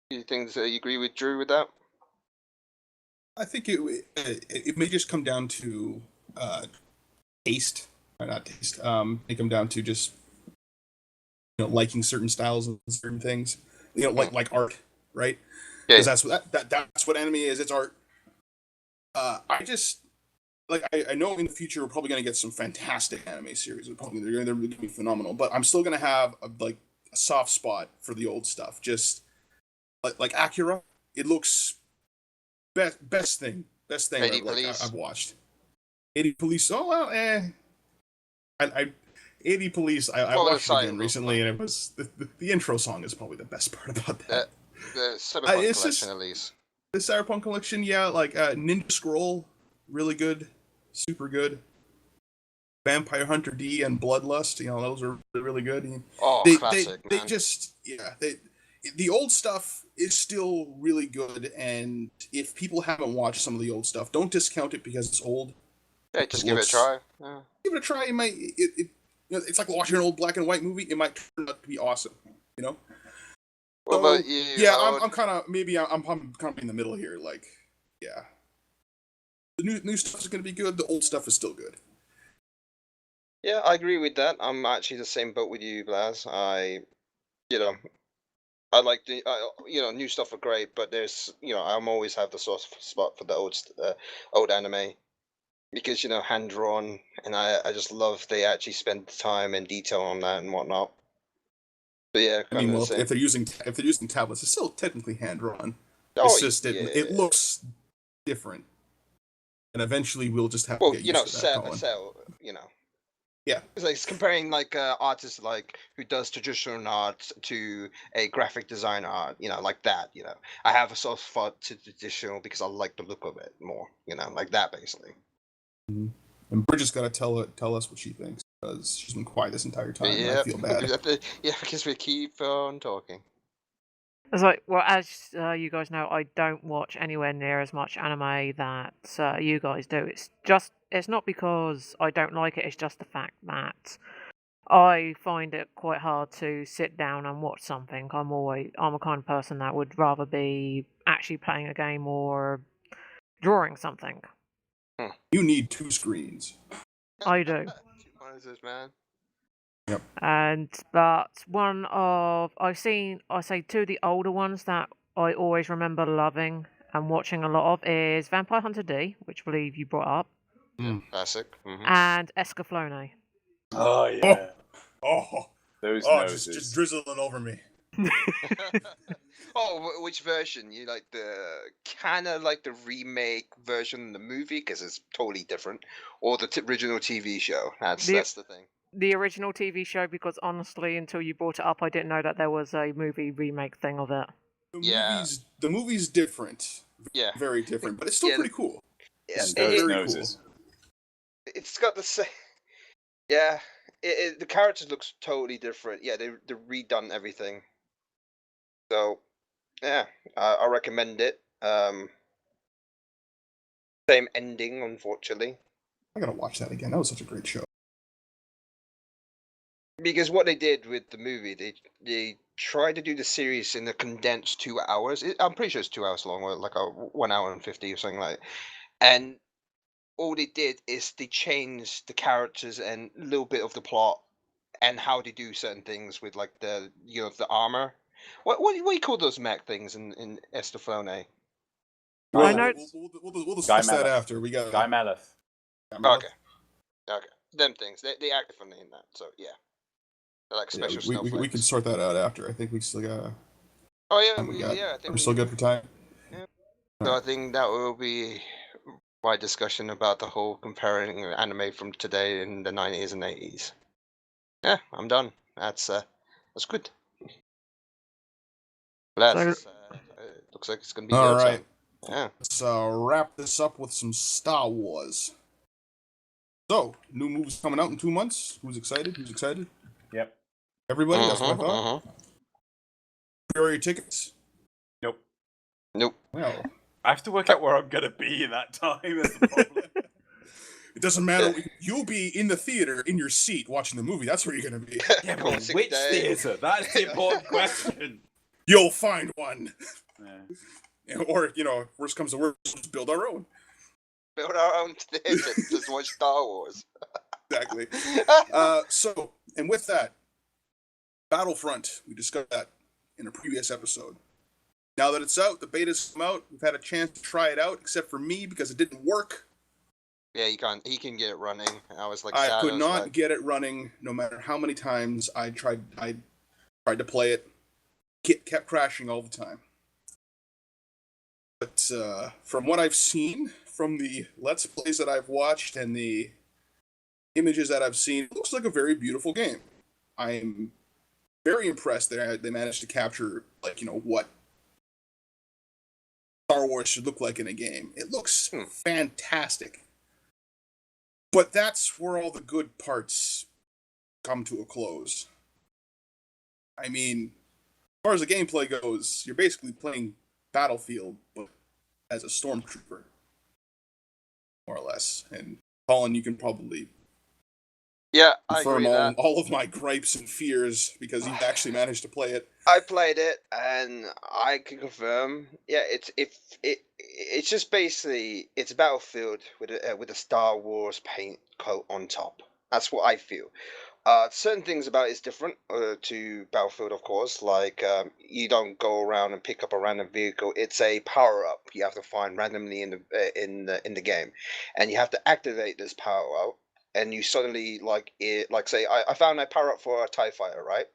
B: Do you think you agree with Drew with that?
D: I think it may just come down to taste, or not taste. It come down to just liking certain styles and certain things. Like art, right? Because that's what anime is. It's art. I just I know in the future we're probably going to get some fantastic anime series. They're going to be phenomenal. But I'm still going to have a soft spot for the old stuff. Just like Akira, it looks best thing I've watched. 80 Police. Oh well, I 80 Police. I watched it again recently, and it was the intro song is probably the best part about that.
B: The Cyberpunk collection, at least.
D: The Cyberpunk collection, yeah, Ninja Scroll, really good, super good. Vampire Hunter D and Bloodlust, those are really good.
B: Classic.
D: They just, the old stuff is still really good, and if people haven't watched some of the old stuff, don't discount it because it's old.
B: Yeah, just give it a try. Yeah.
D: Give it a try. It might. It's like watching an old black and white movie. It might turn out to be awesome.
B: What
D: So
B: about you,
D: yeah,
B: Howard?
D: I'm kind of I'm kind of in the middle here. Like, yeah, the new stuff is gonna be good. The old stuff is still good.
B: Yeah, I agree with that. I'm actually the same boat with you, Blaz. You know, I like the, new stuff are great, but I'm always have the soft spot for the old anime because hand drawn, and I just love they actually spend time and detail on that and whatnot. But yeah,
D: I
B: kind
D: mean,
B: of the
D: well,
B: same.
D: if they're using tablets, it's still technically hand drawn.
B: Oh
D: It's just it
B: yeah.
D: looks different, and eventually we'll just have to
B: Well,
D: get used to that, Colin. Yeah.
B: It's like it's comparing like artists like who does traditional art to a graphic design art, like that. I have a soft spot to traditional because I like the look of it more, like that basically.
D: Mm-hmm. And Bridget's got to tell us what she thinks because she's been quiet this entire time, and I feel bad.
B: Because we keep on talking.
A: It's like, well, as you guys know, I don't watch anywhere near as much anime that you guys do. It's not because I don't like it, it's just the fact that I find it quite hard to sit down and watch something. I'm a kind of person that would rather be actually playing a game or drawing something.
D: You need 2 screens.
A: I do.
B: What is this, man?
D: Yep.
A: But I say two of the older ones that I always remember loving and watching a lot of is Vampire Hunter D, which I believe you brought up,
B: Classic. Mm-hmm.
A: and Escaflowne.
C: Oh yeah. Those noses.
D: Just drizzle it over me.
B: Oh, which version? You like the kind of like the remake version of the movie because it's totally different, or the original TV show? That's the thing.
A: The original TV show, because honestly, until you brought it up, I didn't know that there was a movie remake thing of it.
D: The movie's different.
B: Yeah.
D: Very different, but it's still pretty cool.
C: And those noses.
B: Cool. It's got the same. Yeah, the characters looks totally different. Yeah, they redone everything. So, yeah, I recommend it. Same ending, unfortunately.
D: I gotta watch that again. That was such a great show.
B: Because what they did with the movie, they tried to do the series in a condensed 2 hours. I'm pretty sure it's 2 hours long, or like a 1 hour and 50 or something like that. And all they did is they changed the characters and a little bit of the plot and how they do certain things with like the the armor. What do you call those mech things in Estefone?
A: I know.
D: We'll discuss that after. We got
C: Guy Meleth.
B: Okay. Them things. They acted funny in that. So yeah. They're like special snowflakes.
D: we can sort that out after. I think we still got.
B: Oh yeah, I think
D: we're still good for time.
B: Yeah. So I think that will be my discussion about the whole comparing anime from today in the 90s and 80s. Yeah, I'm done. That's good. Looks like it's gonna be
D: all
B: your
D: right.
B: turn. Yeah.
D: Let's wrap this up with some Star Wars. So, new movies coming out in 2 months. Who's excited?
C: Yep.
D: Everybody. That's what I thought. Pre-order your tickets.
C: Nope.
D: Well,
C: I have to work out where I'm gonna be in that time. That's the problem.
D: It doesn't matter. You'll be in the theater in your seat watching the movie. That's where you're gonna be.
C: Yeah, but which theater? That's the important question.
D: You'll find one.
C: Yeah.
D: Or, worst comes to worst, just build our own.
B: Build our own theater. Just watch Star Wars.
D: Exactly. And with that, Battlefront, we discussed that in a previous episode. Now that it's out, the beta's come out, we've had a chance to try it out, except for me, because it didn't work.
B: Yeah, he can get it running. I was like,
D: I could not get it running, no matter how many times I tried to play it. It kept crashing all the time. But from what I've seen, from the Let's Plays that I've watched and the images that I've seen, it looks like a very beautiful game. I'm very impressed that they managed to capture, what Star Wars should look like in a game. It looks fantastic. But that's where all the good parts come to a close. I mean, as far as the gameplay goes, you're basically playing Battlefield, but as a stormtrooper, more or less. And Colin, you can probably
B: Yeah, I
D: confirm
B: agree with that.
D: all of my gripes and fears because you actually managed to play it.
B: I played it and I can confirm. Yeah, it's just basically it's Battlefield with a Star Wars paint coat on top. That's what I feel. Certain things about it is different to Battlefield, of course. Like you don't go around and pick up a random vehicle. It's a power up you have to find randomly in the game, and you have to activate this power up. And you suddenly like say I found a power up for a TIE fighter, right?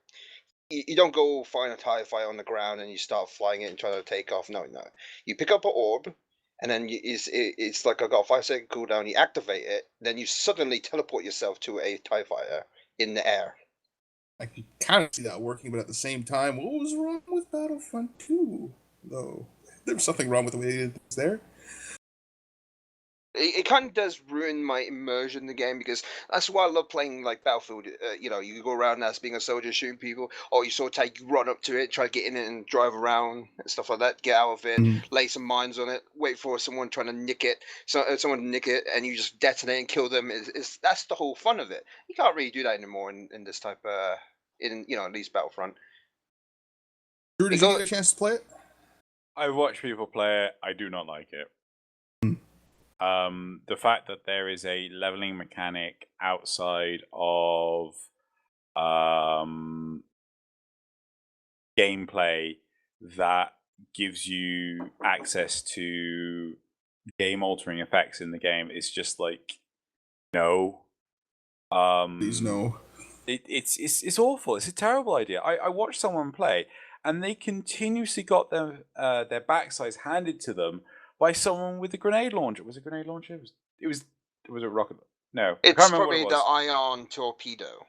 B: You don't go find a TIE fighter on the ground and you start flying it and try to take off. No, no. You pick up an orb, and then it's like I got a 5 second cooldown. You activate it, then you suddenly teleport yourself to a TIE fighter in the air.
D: I can kind of see that working, but at the same time, what was wrong with Battlefront 2, though? There was something wrong with the way they did things there.
B: It kind of does ruin my immersion in the game because that's why I love playing like Battlefield. You go around as being a soldier shooting people, or you sort of take run up to it, try to get in it and drive around and stuff like that. Get out of it, lay some mines on it, wait for someone trying to nick it, someone to nick it, and you just detonate and kill them. That's the whole fun of it. You can't really do that anymore in this type at least Battlefront.
D: Drew, did you get a chance to play it?
C: I watch people play it. I do not like it. The fact that there is a leveling mechanic outside of gameplay that gives you access to game altering effects in the game is just like no.
D: Please no.
C: It's awful. It's a terrible idea. I watched someone play and they continuously got their backsides handed to them by someone with a grenade launcher. Was it a grenade launcher? It was a rocket. No, I can't
B: It's
C: remember what
B: probably
C: it
B: the
C: was.
B: ion torpedo.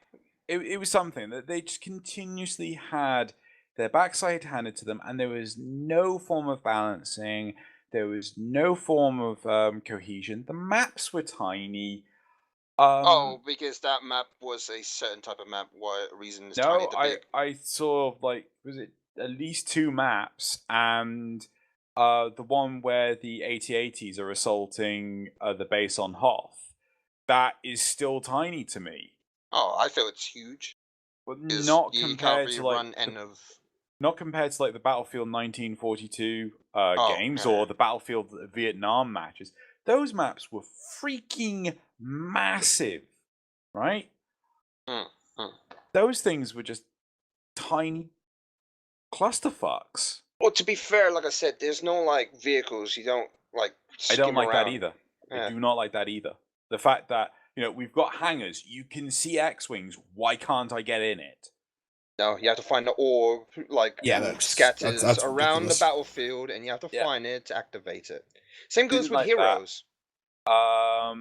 C: It was something that they just continuously had their backside handed to them, and there was no form of balancing. There was no form of cohesion. The maps were tiny.
B: Because that map was a certain type of map. Why reason is tiny
C: No,
B: to big.
C: I saw like was it at least 2 maps, and the one where the AT-ATs are assaulting the base on Hoth, that is still tiny to me.
B: Oh, I feel it's huge.
C: But
B: not compared to like
C: not compared to like the Battlefield 1942 games
B: okay.
C: or the Battlefield Vietnam matches. Those maps were freaking massive, right? Those things were just tiny clusterfucks.
B: Well, to be fair, like I said, there's no like vehicles. You don't like.
C: I don't like
B: around.
C: that either.
B: Yeah.
C: I do not like that either. The fact that we've got hangars, you can see X-wings. Why can't I get in it?
B: No, you have to find the orb, scatters
D: that's
B: around
D: ridiculous.
B: the battlefield, and you have to find it to activate it. Same goes
C: Didn't
B: with
C: like
B: heroes.
C: I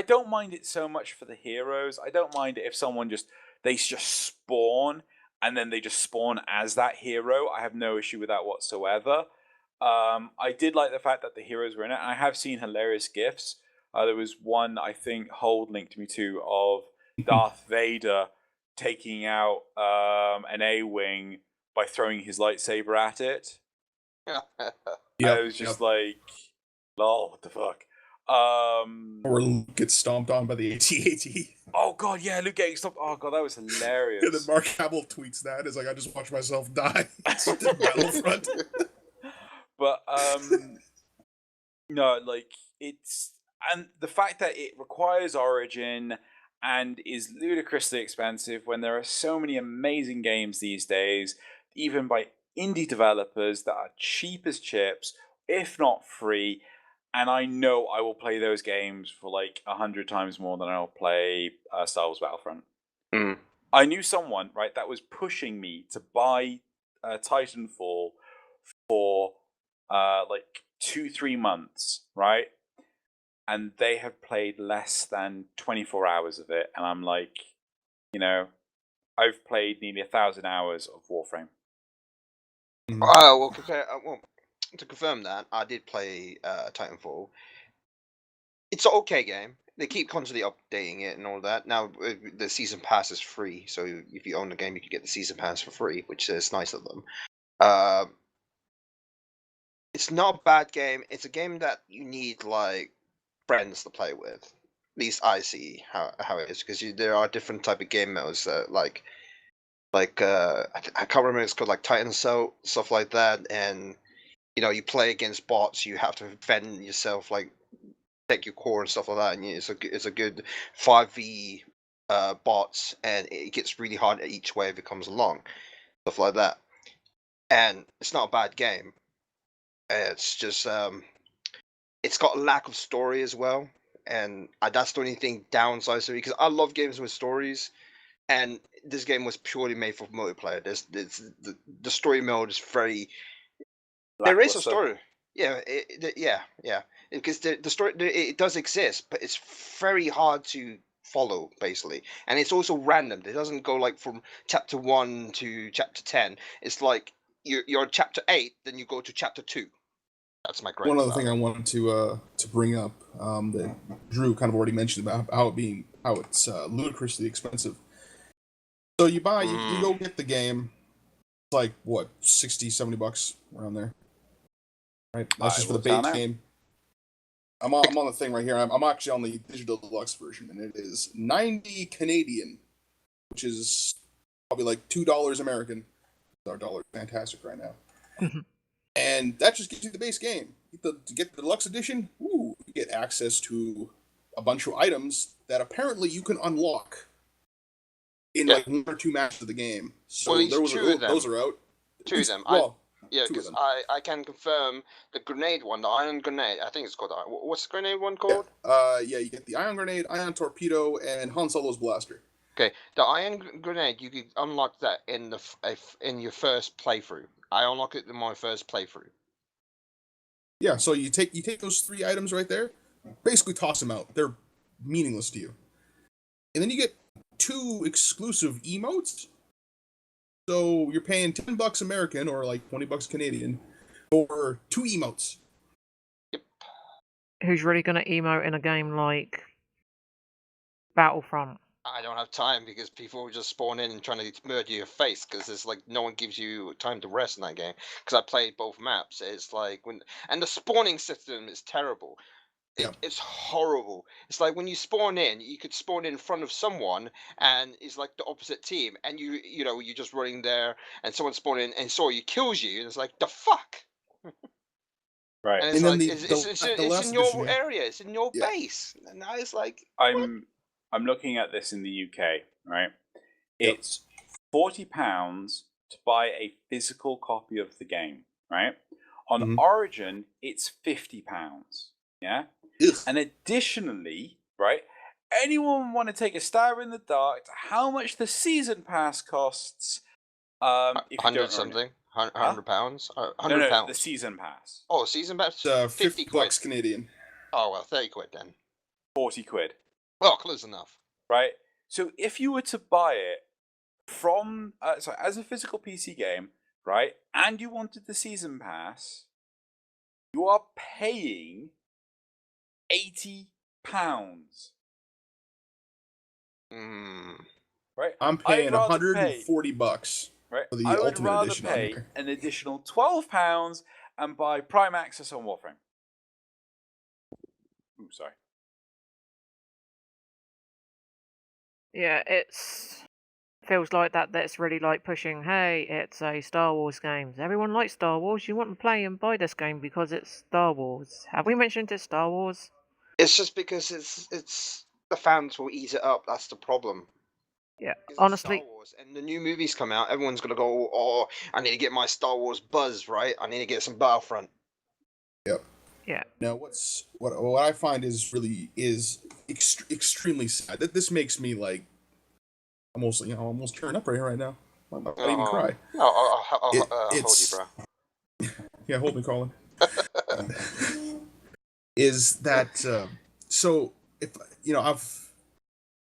C: don't mind it so much for the heroes. I don't mind it if someone just spawn and then they just spawn as that hero. I have no issue with that whatsoever. I did like the fact that the heroes were in it. I have seen hilarious gifs. There was one I think Hold linked me to of Darth Vader taking out an A-wing by throwing his lightsaber at it. I was just like, lol, what the fuck?
D: Or Luke gets stomped on by the AT-AT.
C: Oh god, yeah, Luke getting stomped. Oh god, that was hilarious.
D: And then Mark Hamill tweets that. It's like, I just watched myself die. Battlefront.
C: But no, like and the fact that it requires Origin and is ludicrously expensive when there are so many amazing games these days, even by indie developers that are cheap as chips, if not free. And I know I will play those games for like 100 times more than I'll play Star Wars Battlefront. I knew someone, right, that was pushing me to buy Titanfall for like 2-3 months, right? And they have played less than 24 hours of it. And I'm like, I've played nearly 1,000 hours of Warframe.
B: Well, to confirm that, I did play Titanfall. It's an okay game. They keep constantly updating it and all that. Now, the season pass is free, so if you own the game, you can get the season pass for free, which is nice of them. It's not a bad game. It's a game that you need, like, friends to play with. least I see how it is, because there are different type of game modes that I can't remember, it's called like Titan Cell, stuff like that, and you play against bots, you have to defend yourself, like take your core and stuff like that, and it's a good 5v bots, and it gets really hard at each wave it comes along, stuff like that. And it's not a bad game. It's just it's got a lack of story as well, and that's the only thing downside to it, because I love games with stories, and this game was purely made for multiplayer. The story mode is very. There is a story. Yeah, yeah. Because the story, it does exist, but it's very hard to follow, basically, and it's also random. It doesn't go like from chapter 1 to chapter 10. It's like you're at chapter 8, then you go to chapter 2. That's my gripe.
D: One other thing I wanted to bring up that Drew kind of already mentioned about how it's ludicrously expensive. So you buy, you go get the game. It's like what, $60-$70 around there, right? That's just for the base game. I'm on the thing right here. I'm actually on the digital deluxe version, and it is 90 Canadian, which is probably like $2 American. Our dollar is fantastic right now. And that just gives you the base game. To get the deluxe edition, you get access to a bunch of items that apparently you can unlock in like 1 or 2 matches of the game. So those are out.
B: 2 of them. Because I can confirm the grenade one, the iron grenade. I think it's called. What's the grenade one called?
D: You get the iron grenade, iron torpedo, and Han Solo's blaster.
B: Okay, the iron grenade, you can unlock that in your first playthrough. I unlocked it in my first playthrough.
D: Yeah, so you take those 3 items right there, basically toss them out. They're meaningless to you. And then you get 2 exclusive emotes. So you're paying $10 American or like $20 Canadian for 2 emotes.
B: Yep.
A: Who's really going to emote in a game like Battlefront?
B: I don't have time, because people will just spawn in and trying to murder your face, because it's like no one gives you time to rest in that game. Because I played both maps, it's like and the spawning system is terrible. It's horrible. It's like when you spawn in, you could spawn in front of someone, and it's like the opposite team, and you're just running there, and someone spawn in and saw you, kills you, and it's like, the fuck.
C: Right.
B: And it's like it's in your area, it's in your base, and now it's like
C: I'm looking at this in the UK, right? It's £40 to buy a physical copy of the game, right? On Origin, it's £50. Yeah.
D: Ugh.
C: And additionally, right? Anyone want to take a stab in the dark to how much the season pass costs? If
B: £100 something, £100, £100.
C: No, the season pass.
B: Oh, season pass.
D: $50 Canadian.
B: Oh well, £30 then.
C: 40 quid.
B: Well, close enough.
C: Right. So if you were to buy it from as a physical PC game, right, and you wanted the season pass, you are paying £80. Right.
D: I'm paying $140.
C: Right.
D: For the
C: I would
D: Ultimate
C: rather
D: Edition
C: pay an additional £12 and buy Prime Access on Warframe. Ooh, sorry.
A: Yeah, feels like that's really like pushing, hey, it's a Star Wars game. Everyone likes Star Wars. You want to play and buy this game because it's Star Wars. Have we mentioned it's Star Wars?
B: It's just because it's the fans will eat it up. That's the problem.
A: Yeah, honestly.
B: Star Wars, and the new movies come out, everyone's gonna go, oh, I need to get my Star Wars buzz, right? I need to get some Battlefront.
D: Yep.
A: Yeah.
D: Now, what I find is extremely sad. That this makes me like almost tearing up right now. I might even cry.
B: I'll hold you, bro.
D: Yeah, hold me, Colin. Is that so? If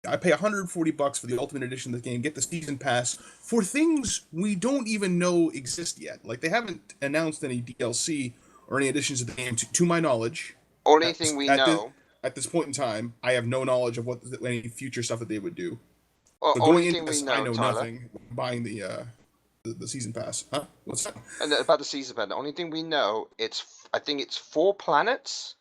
D: I pay $140 for the Ultimate Edition of the game, get the season pass for things we don't even know exist yet. Like, they haven't announced any DLC or any additions to the game, to my knowledge.
B: Only thing we know
D: at this point in time, I have no knowledge of any future stuff that they would do.
B: Well,
D: so going
B: only
D: into
B: thing
D: this,
B: we know,
D: I know
B: Tyler,
D: nothing. Buying the season pass, huh? What's that?
B: And about the season pass, the only thing we know, I think it's 4 planets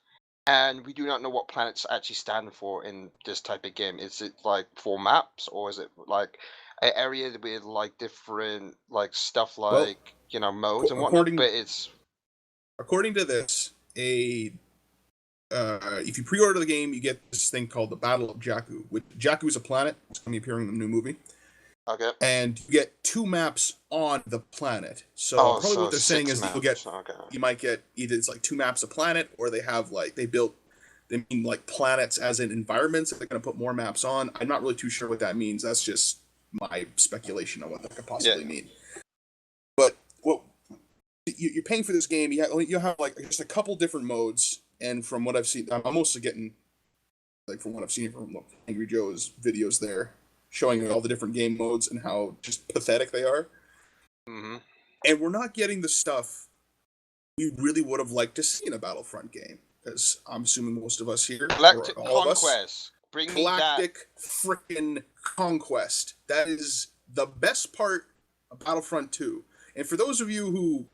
B: And we do not know what planets actually stand for in this type of game. Is it like 4 maps, or is it like an area with like different like stuff
D: Well,
B: like modes and whatnot? But it's
D: according to this, if you pre-order the game, you get this thing called the Battle of Jakku. Jakku is a planet. It's going to be appearing in the new movie.
B: okay.
D: And you get 2 maps on the planet. So probably
B: so
D: what they're saying
B: 6
D: is
B: maps.
D: you might get either it's like 2 maps a planet, or they have like they mean like planets as in environments that they're going to put more maps on. I'm not really too sure what that means. That's just my speculation on what that could possibly mean. But what you're paying for this game, you have like just a couple different modes, and from what I've seen, I'm mostly getting like from what I've seen from Angry Joe's videos there, showing all the different game modes and how just pathetic they are.
B: Mm-hmm.
D: And we're not getting the stuff we really would have liked to see in a Battlefront game, because I'm assuming most of us here,
B: Galactic
D: or all
B: Conquest.
D: of us,
B: Bring
D: Galactic
B: me
D: frickin' Conquest. That is the best part of Battlefront 2. And for those of you who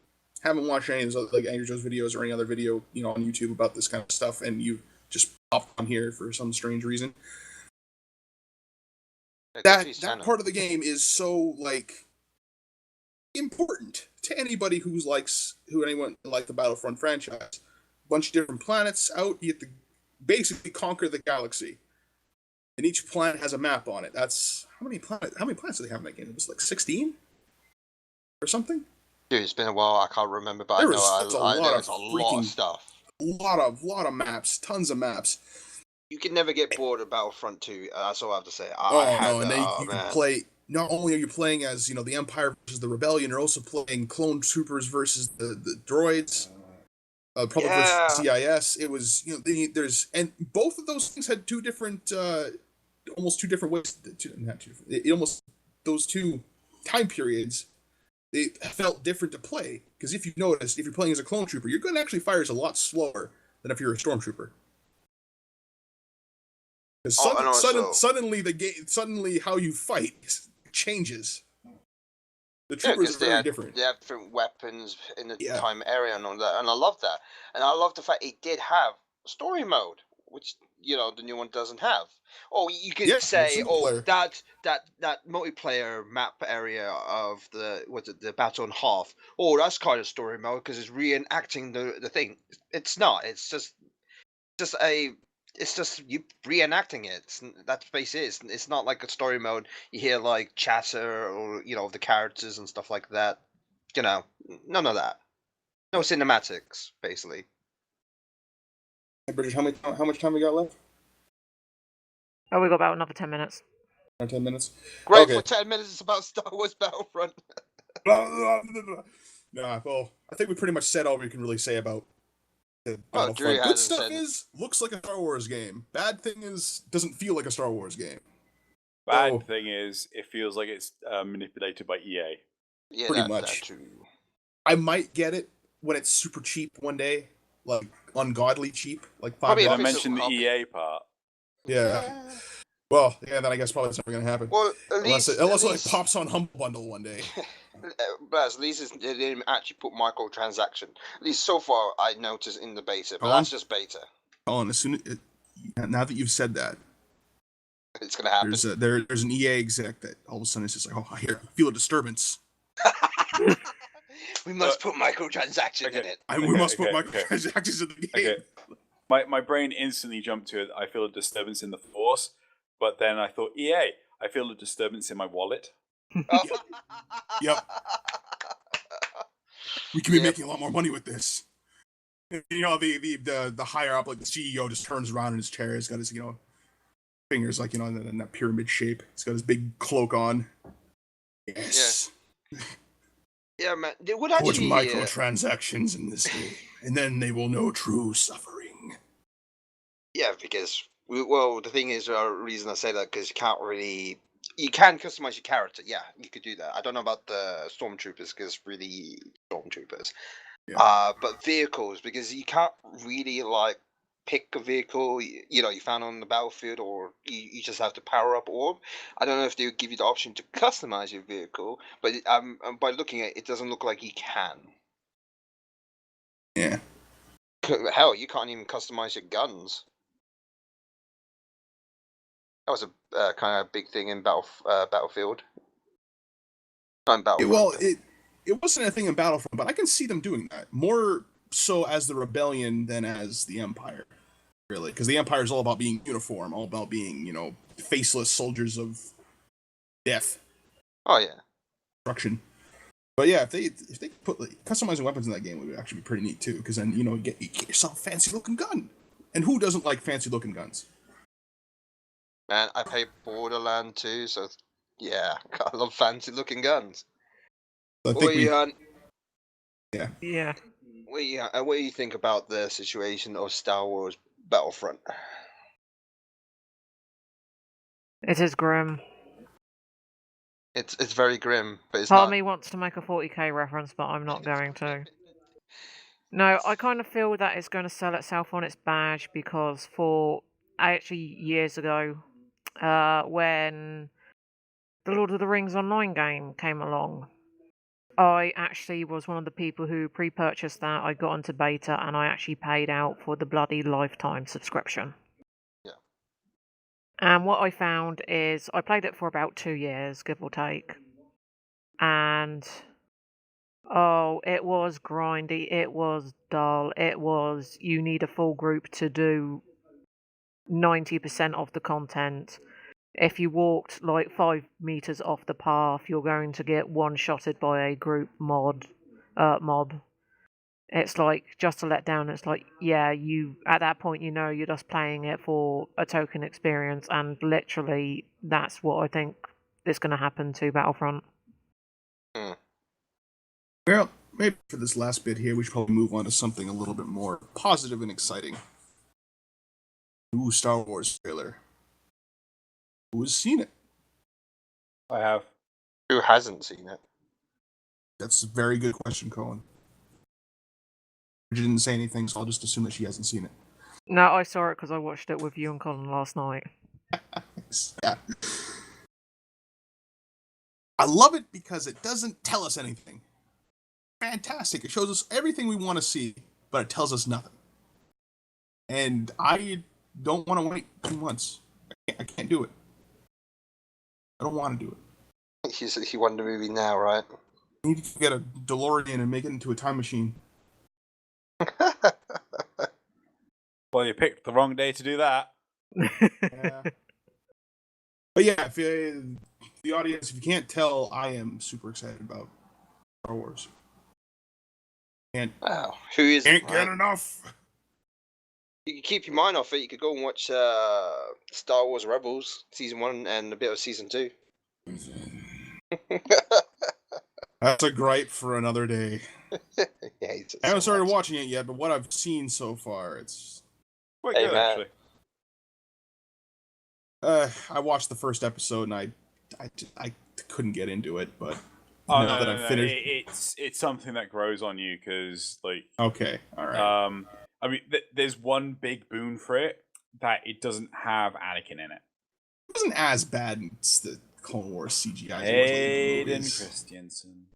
D: haven't watched any of those like Angry Joe's videos or any other video on YouTube about this kind of stuff, and you just popped on here for some strange reason, that part of the game is so like important to anybody who anyone like the Battlefront franchise. A bunch of different planets out, you have to basically conquer the galaxy, and each planet has a map on it. That's how many planets do they have in that game? It was like 16 or something.
B: Dude, it's been a while. I can't remember, but
D: There was a lot of
B: stuff.
D: A lot of maps, tons of maps.
B: You can never get bored of Battlefront 2. That's all I have to say.
D: And then you can play. Not only are you playing as the Empire versus the Rebellion, you're also playing clone troopers versus the droids. Republic versus CIS. It was there's and both of those things had two different, almost two different ways. Those two time periods. It felt different to play, because if you've noticed, if you're playing as a clone trooper, your gun actually fires a lot slower than if you're a stormtrooper. Because suddenly how you fight changes. The troopers are very different.
B: They have different weapons in the time area and all that, and I love that. And I love the fact it did have story mode, which the new one doesn't have. Oh, you could say, that multiplayer map area of the Battle on Hoth. Oh, that's kind of story mode because it's reenacting the thing. It's not. It's just you reenacting it. That's basically it. It's not like a story mode. You hear like chatter or the characters and stuff like that. None of that. No cinematics, basically.
D: Hey, British, how much time we got left?
A: Oh, we got about another 10 minutes.
D: 10 minutes.
B: Great, for 10 minutes it's about Star Wars Battlefront.
D: Nah, well, I think we pretty much said all we can really say about the Battlefront. Good stuff looks like a Star Wars game. Bad thing is, doesn't feel like a Star Wars game.
C: Bad thing is, it feels like it's manipulated by EA.
B: Yeah,
D: pretty much. I might get it when it's super cheap one day, like ungodly cheap, like $5.
C: I mentioned the EA part.
D: Yeah. Well, then I guess probably it's never gonna happen.
B: Well,
D: unless it pops on Humble Bundle one day.
B: But at least they didn't actually put microtransaction. At least so far, I noticed in the beta, but that's just beta.
D: Colin, now that you've said that,
B: it's gonna happen.
D: There's an EA exec that all of a sudden is just like, I feel a disturbance.
B: We must put microtransactions in it.
D: We must put microtransactions in the game.
C: My brain instantly jumped to it. I feel a disturbance in the Force, but then I thought, EA, I feel a disturbance in my wallet.
D: Yep. We can be making a lot more money with this. The higher up, like the CEO, just turns around in his chair. He's got his fingers like in that pyramid shape. He's got his big cloak on. Yes.
B: Yeah, man. They would actually
D: put microtransactions in this game, and then they will know true suffering.
B: Yeah, because the thing is, the reason I say that because you can customize your character. Yeah, you could do that. I don't know about the stormtroopers because really stormtroopers. Yeah. But vehicles, because you can't really pick a vehicle you found on the battlefield, or you just have to power up orb. I don't know if they would give you the option to customize your vehicle, but by looking at it, it doesn't look like you can.
D: Yeah.
B: Hell, you can't even customize your guns. That was a kind of big thing in Battlefield. Not in Battlefront.
D: It wasn't a thing in Battlefront, but I can see them doing that more so as the Rebellion than as the Empire, really, because the Empire is all about being uniform, all about being faceless soldiers of death.
B: Oh yeah,
D: destruction. But yeah, if they put customizing weapons in that game would actually be pretty neat too, because then you get yourself a fancy looking gun, and who doesn't like fancy looking guns?
B: man, I play Borderland 2, so yeah, I love fancy looking guns.
D: So
B: What do you think about the situation of Star Wars Battlefront?
A: It is grim.
B: It's very grim, but it's
A: Part
B: not.
A: of me wants to make a 40k reference, but I'm not going to. No, I kind of feel that it's going to sell itself on its badge because actually years ago, when the Lord of the Rings online game came along, I actually was one of the people who pre-purchased that. I got into beta and I actually paid out for the bloody lifetime subscription.
B: Yeah.
A: And what I found is I played it for about 2 years, give or take. And it was grindy, it was dull, you need a full group to do 90% of the content. If you walked like 5 meters off the path, you're going to get one-shotted by a group mob. It's like, just to let down, it's like, yeah, at that point, you're just playing it for a token experience, and literally, that's what I think is going to happen to Battlefront.
D: Well, maybe for this last bit here, we should probably move on to something a little bit more positive and exciting. New Star Wars trailer. Who has seen it?
C: I have.
B: Who hasn't seen it?
D: That's a very good question, Colin. She didn't say anything, so I'll just assume that she hasn't seen it.
A: No, I saw it because I watched it with you and Colin last night.
D: Yeah. I love it because it doesn't tell us anything. Fantastic. It shows us everything we want to see, but it tells us nothing. And I don't want to wait 2 months. I can't do it. I don't want to do it.
B: You want the movie now, right?
D: I need to get a DeLorean and make it into a time machine.
C: Well, you picked the wrong day to do that.
D: Yeah. But yeah, if the audience, if you can't tell, I am super excited about Star Wars. And
B: wow, who is
D: can't
B: it,
D: get
B: right?
D: enough.
B: You can keep your mind off it. You could go and watch Star Wars Rebels season 1 and a bit of season 2.
D: That's a gripe for another day.
B: Yeah,
D: I haven't started watching it yet, but what I've seen so far, it's
C: quite good,
B: man.
C: actually.
D: I watched the first episode and I couldn't get into it, but
C: now
D: that I've finished,
C: it's something that grows on you because, like,
D: okay, all right.
C: I mean, there's one big boon for it, that it doesn't have Anakin in it.
D: It wasn't as bad as the Clone Wars CGI.
C: Hayden Christensen.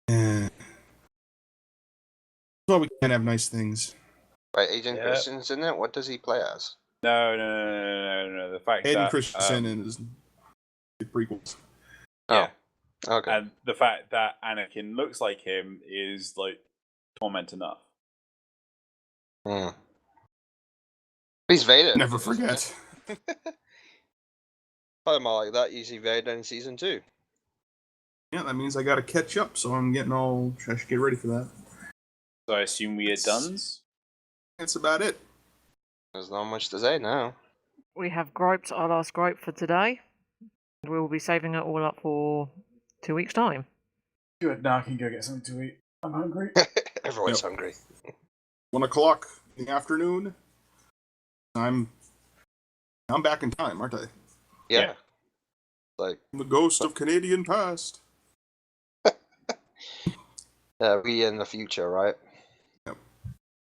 D: Yeah. Well, we can't have nice things.
B: Right, Agent Christensen's in it? What does he play as?
C: No. The fact
D: Hayden
C: that
D: Christensen is the prequels.
C: Yeah.
B: Oh, okay.
C: And the fact that Anakin looks like him is, like, torment enough.
B: He's Vader.
D: Never forget.
B: I'm all like that. Usually Vader in season 2.
D: Yeah, that means I gotta catch up, so I should get ready for that.
C: So I assume we are done?
D: That's about it.
B: There's not much to say now.
A: We have griped our last gripe for today. We will be saving it all up for 2 weeks' time.
C: Good, now I can go get something to eat. I'm hungry.
B: Everyone's hungry.
D: 1 o'clock in the afternoon. I'm back in time, aren't I?
B: Yeah. Like
D: the ghost of Canadian past.
B: We in the future, right?
D: Yep.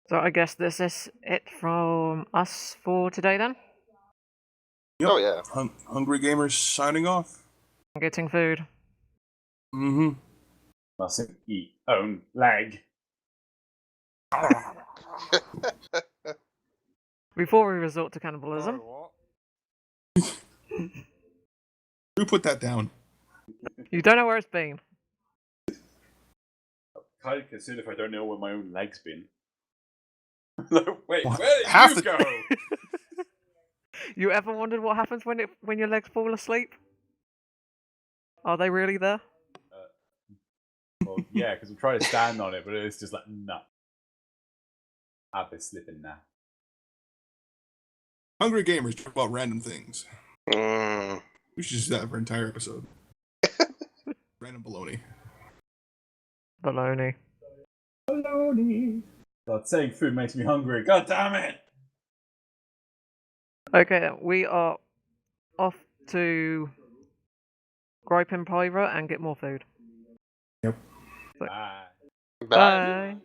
A: So I guess this is it from us for today then?
D: Yep.
B: Oh yeah.
D: Hungry Gamers signing off.
A: Getting food.
C: Mustn't eat own leg.
A: Before we resort to cannibalism.
D: Who put that down?
A: You don't know where it's been.
C: Kind of concerned if I don't know where my own leg's been. Wait,
D: What?
C: where did
D: Half
C: you
D: the-
C: go?
A: You ever wondered what happens when your legs fall asleep? Are they really there?
C: Well, yeah, because I'm trying to stand on it, but it's just like, no. I've been slipping now.
D: Hungry gamers talk about random things.
B: Mm.
D: We should just do that for an entire episode. Random baloney.
A: Baloney.
C: God, saying food makes me hungry. God damn it!
A: Okay, we are off to gripe in private and get more food.
D: Yep.
C: Bye.
B: Bye.
A: Bye.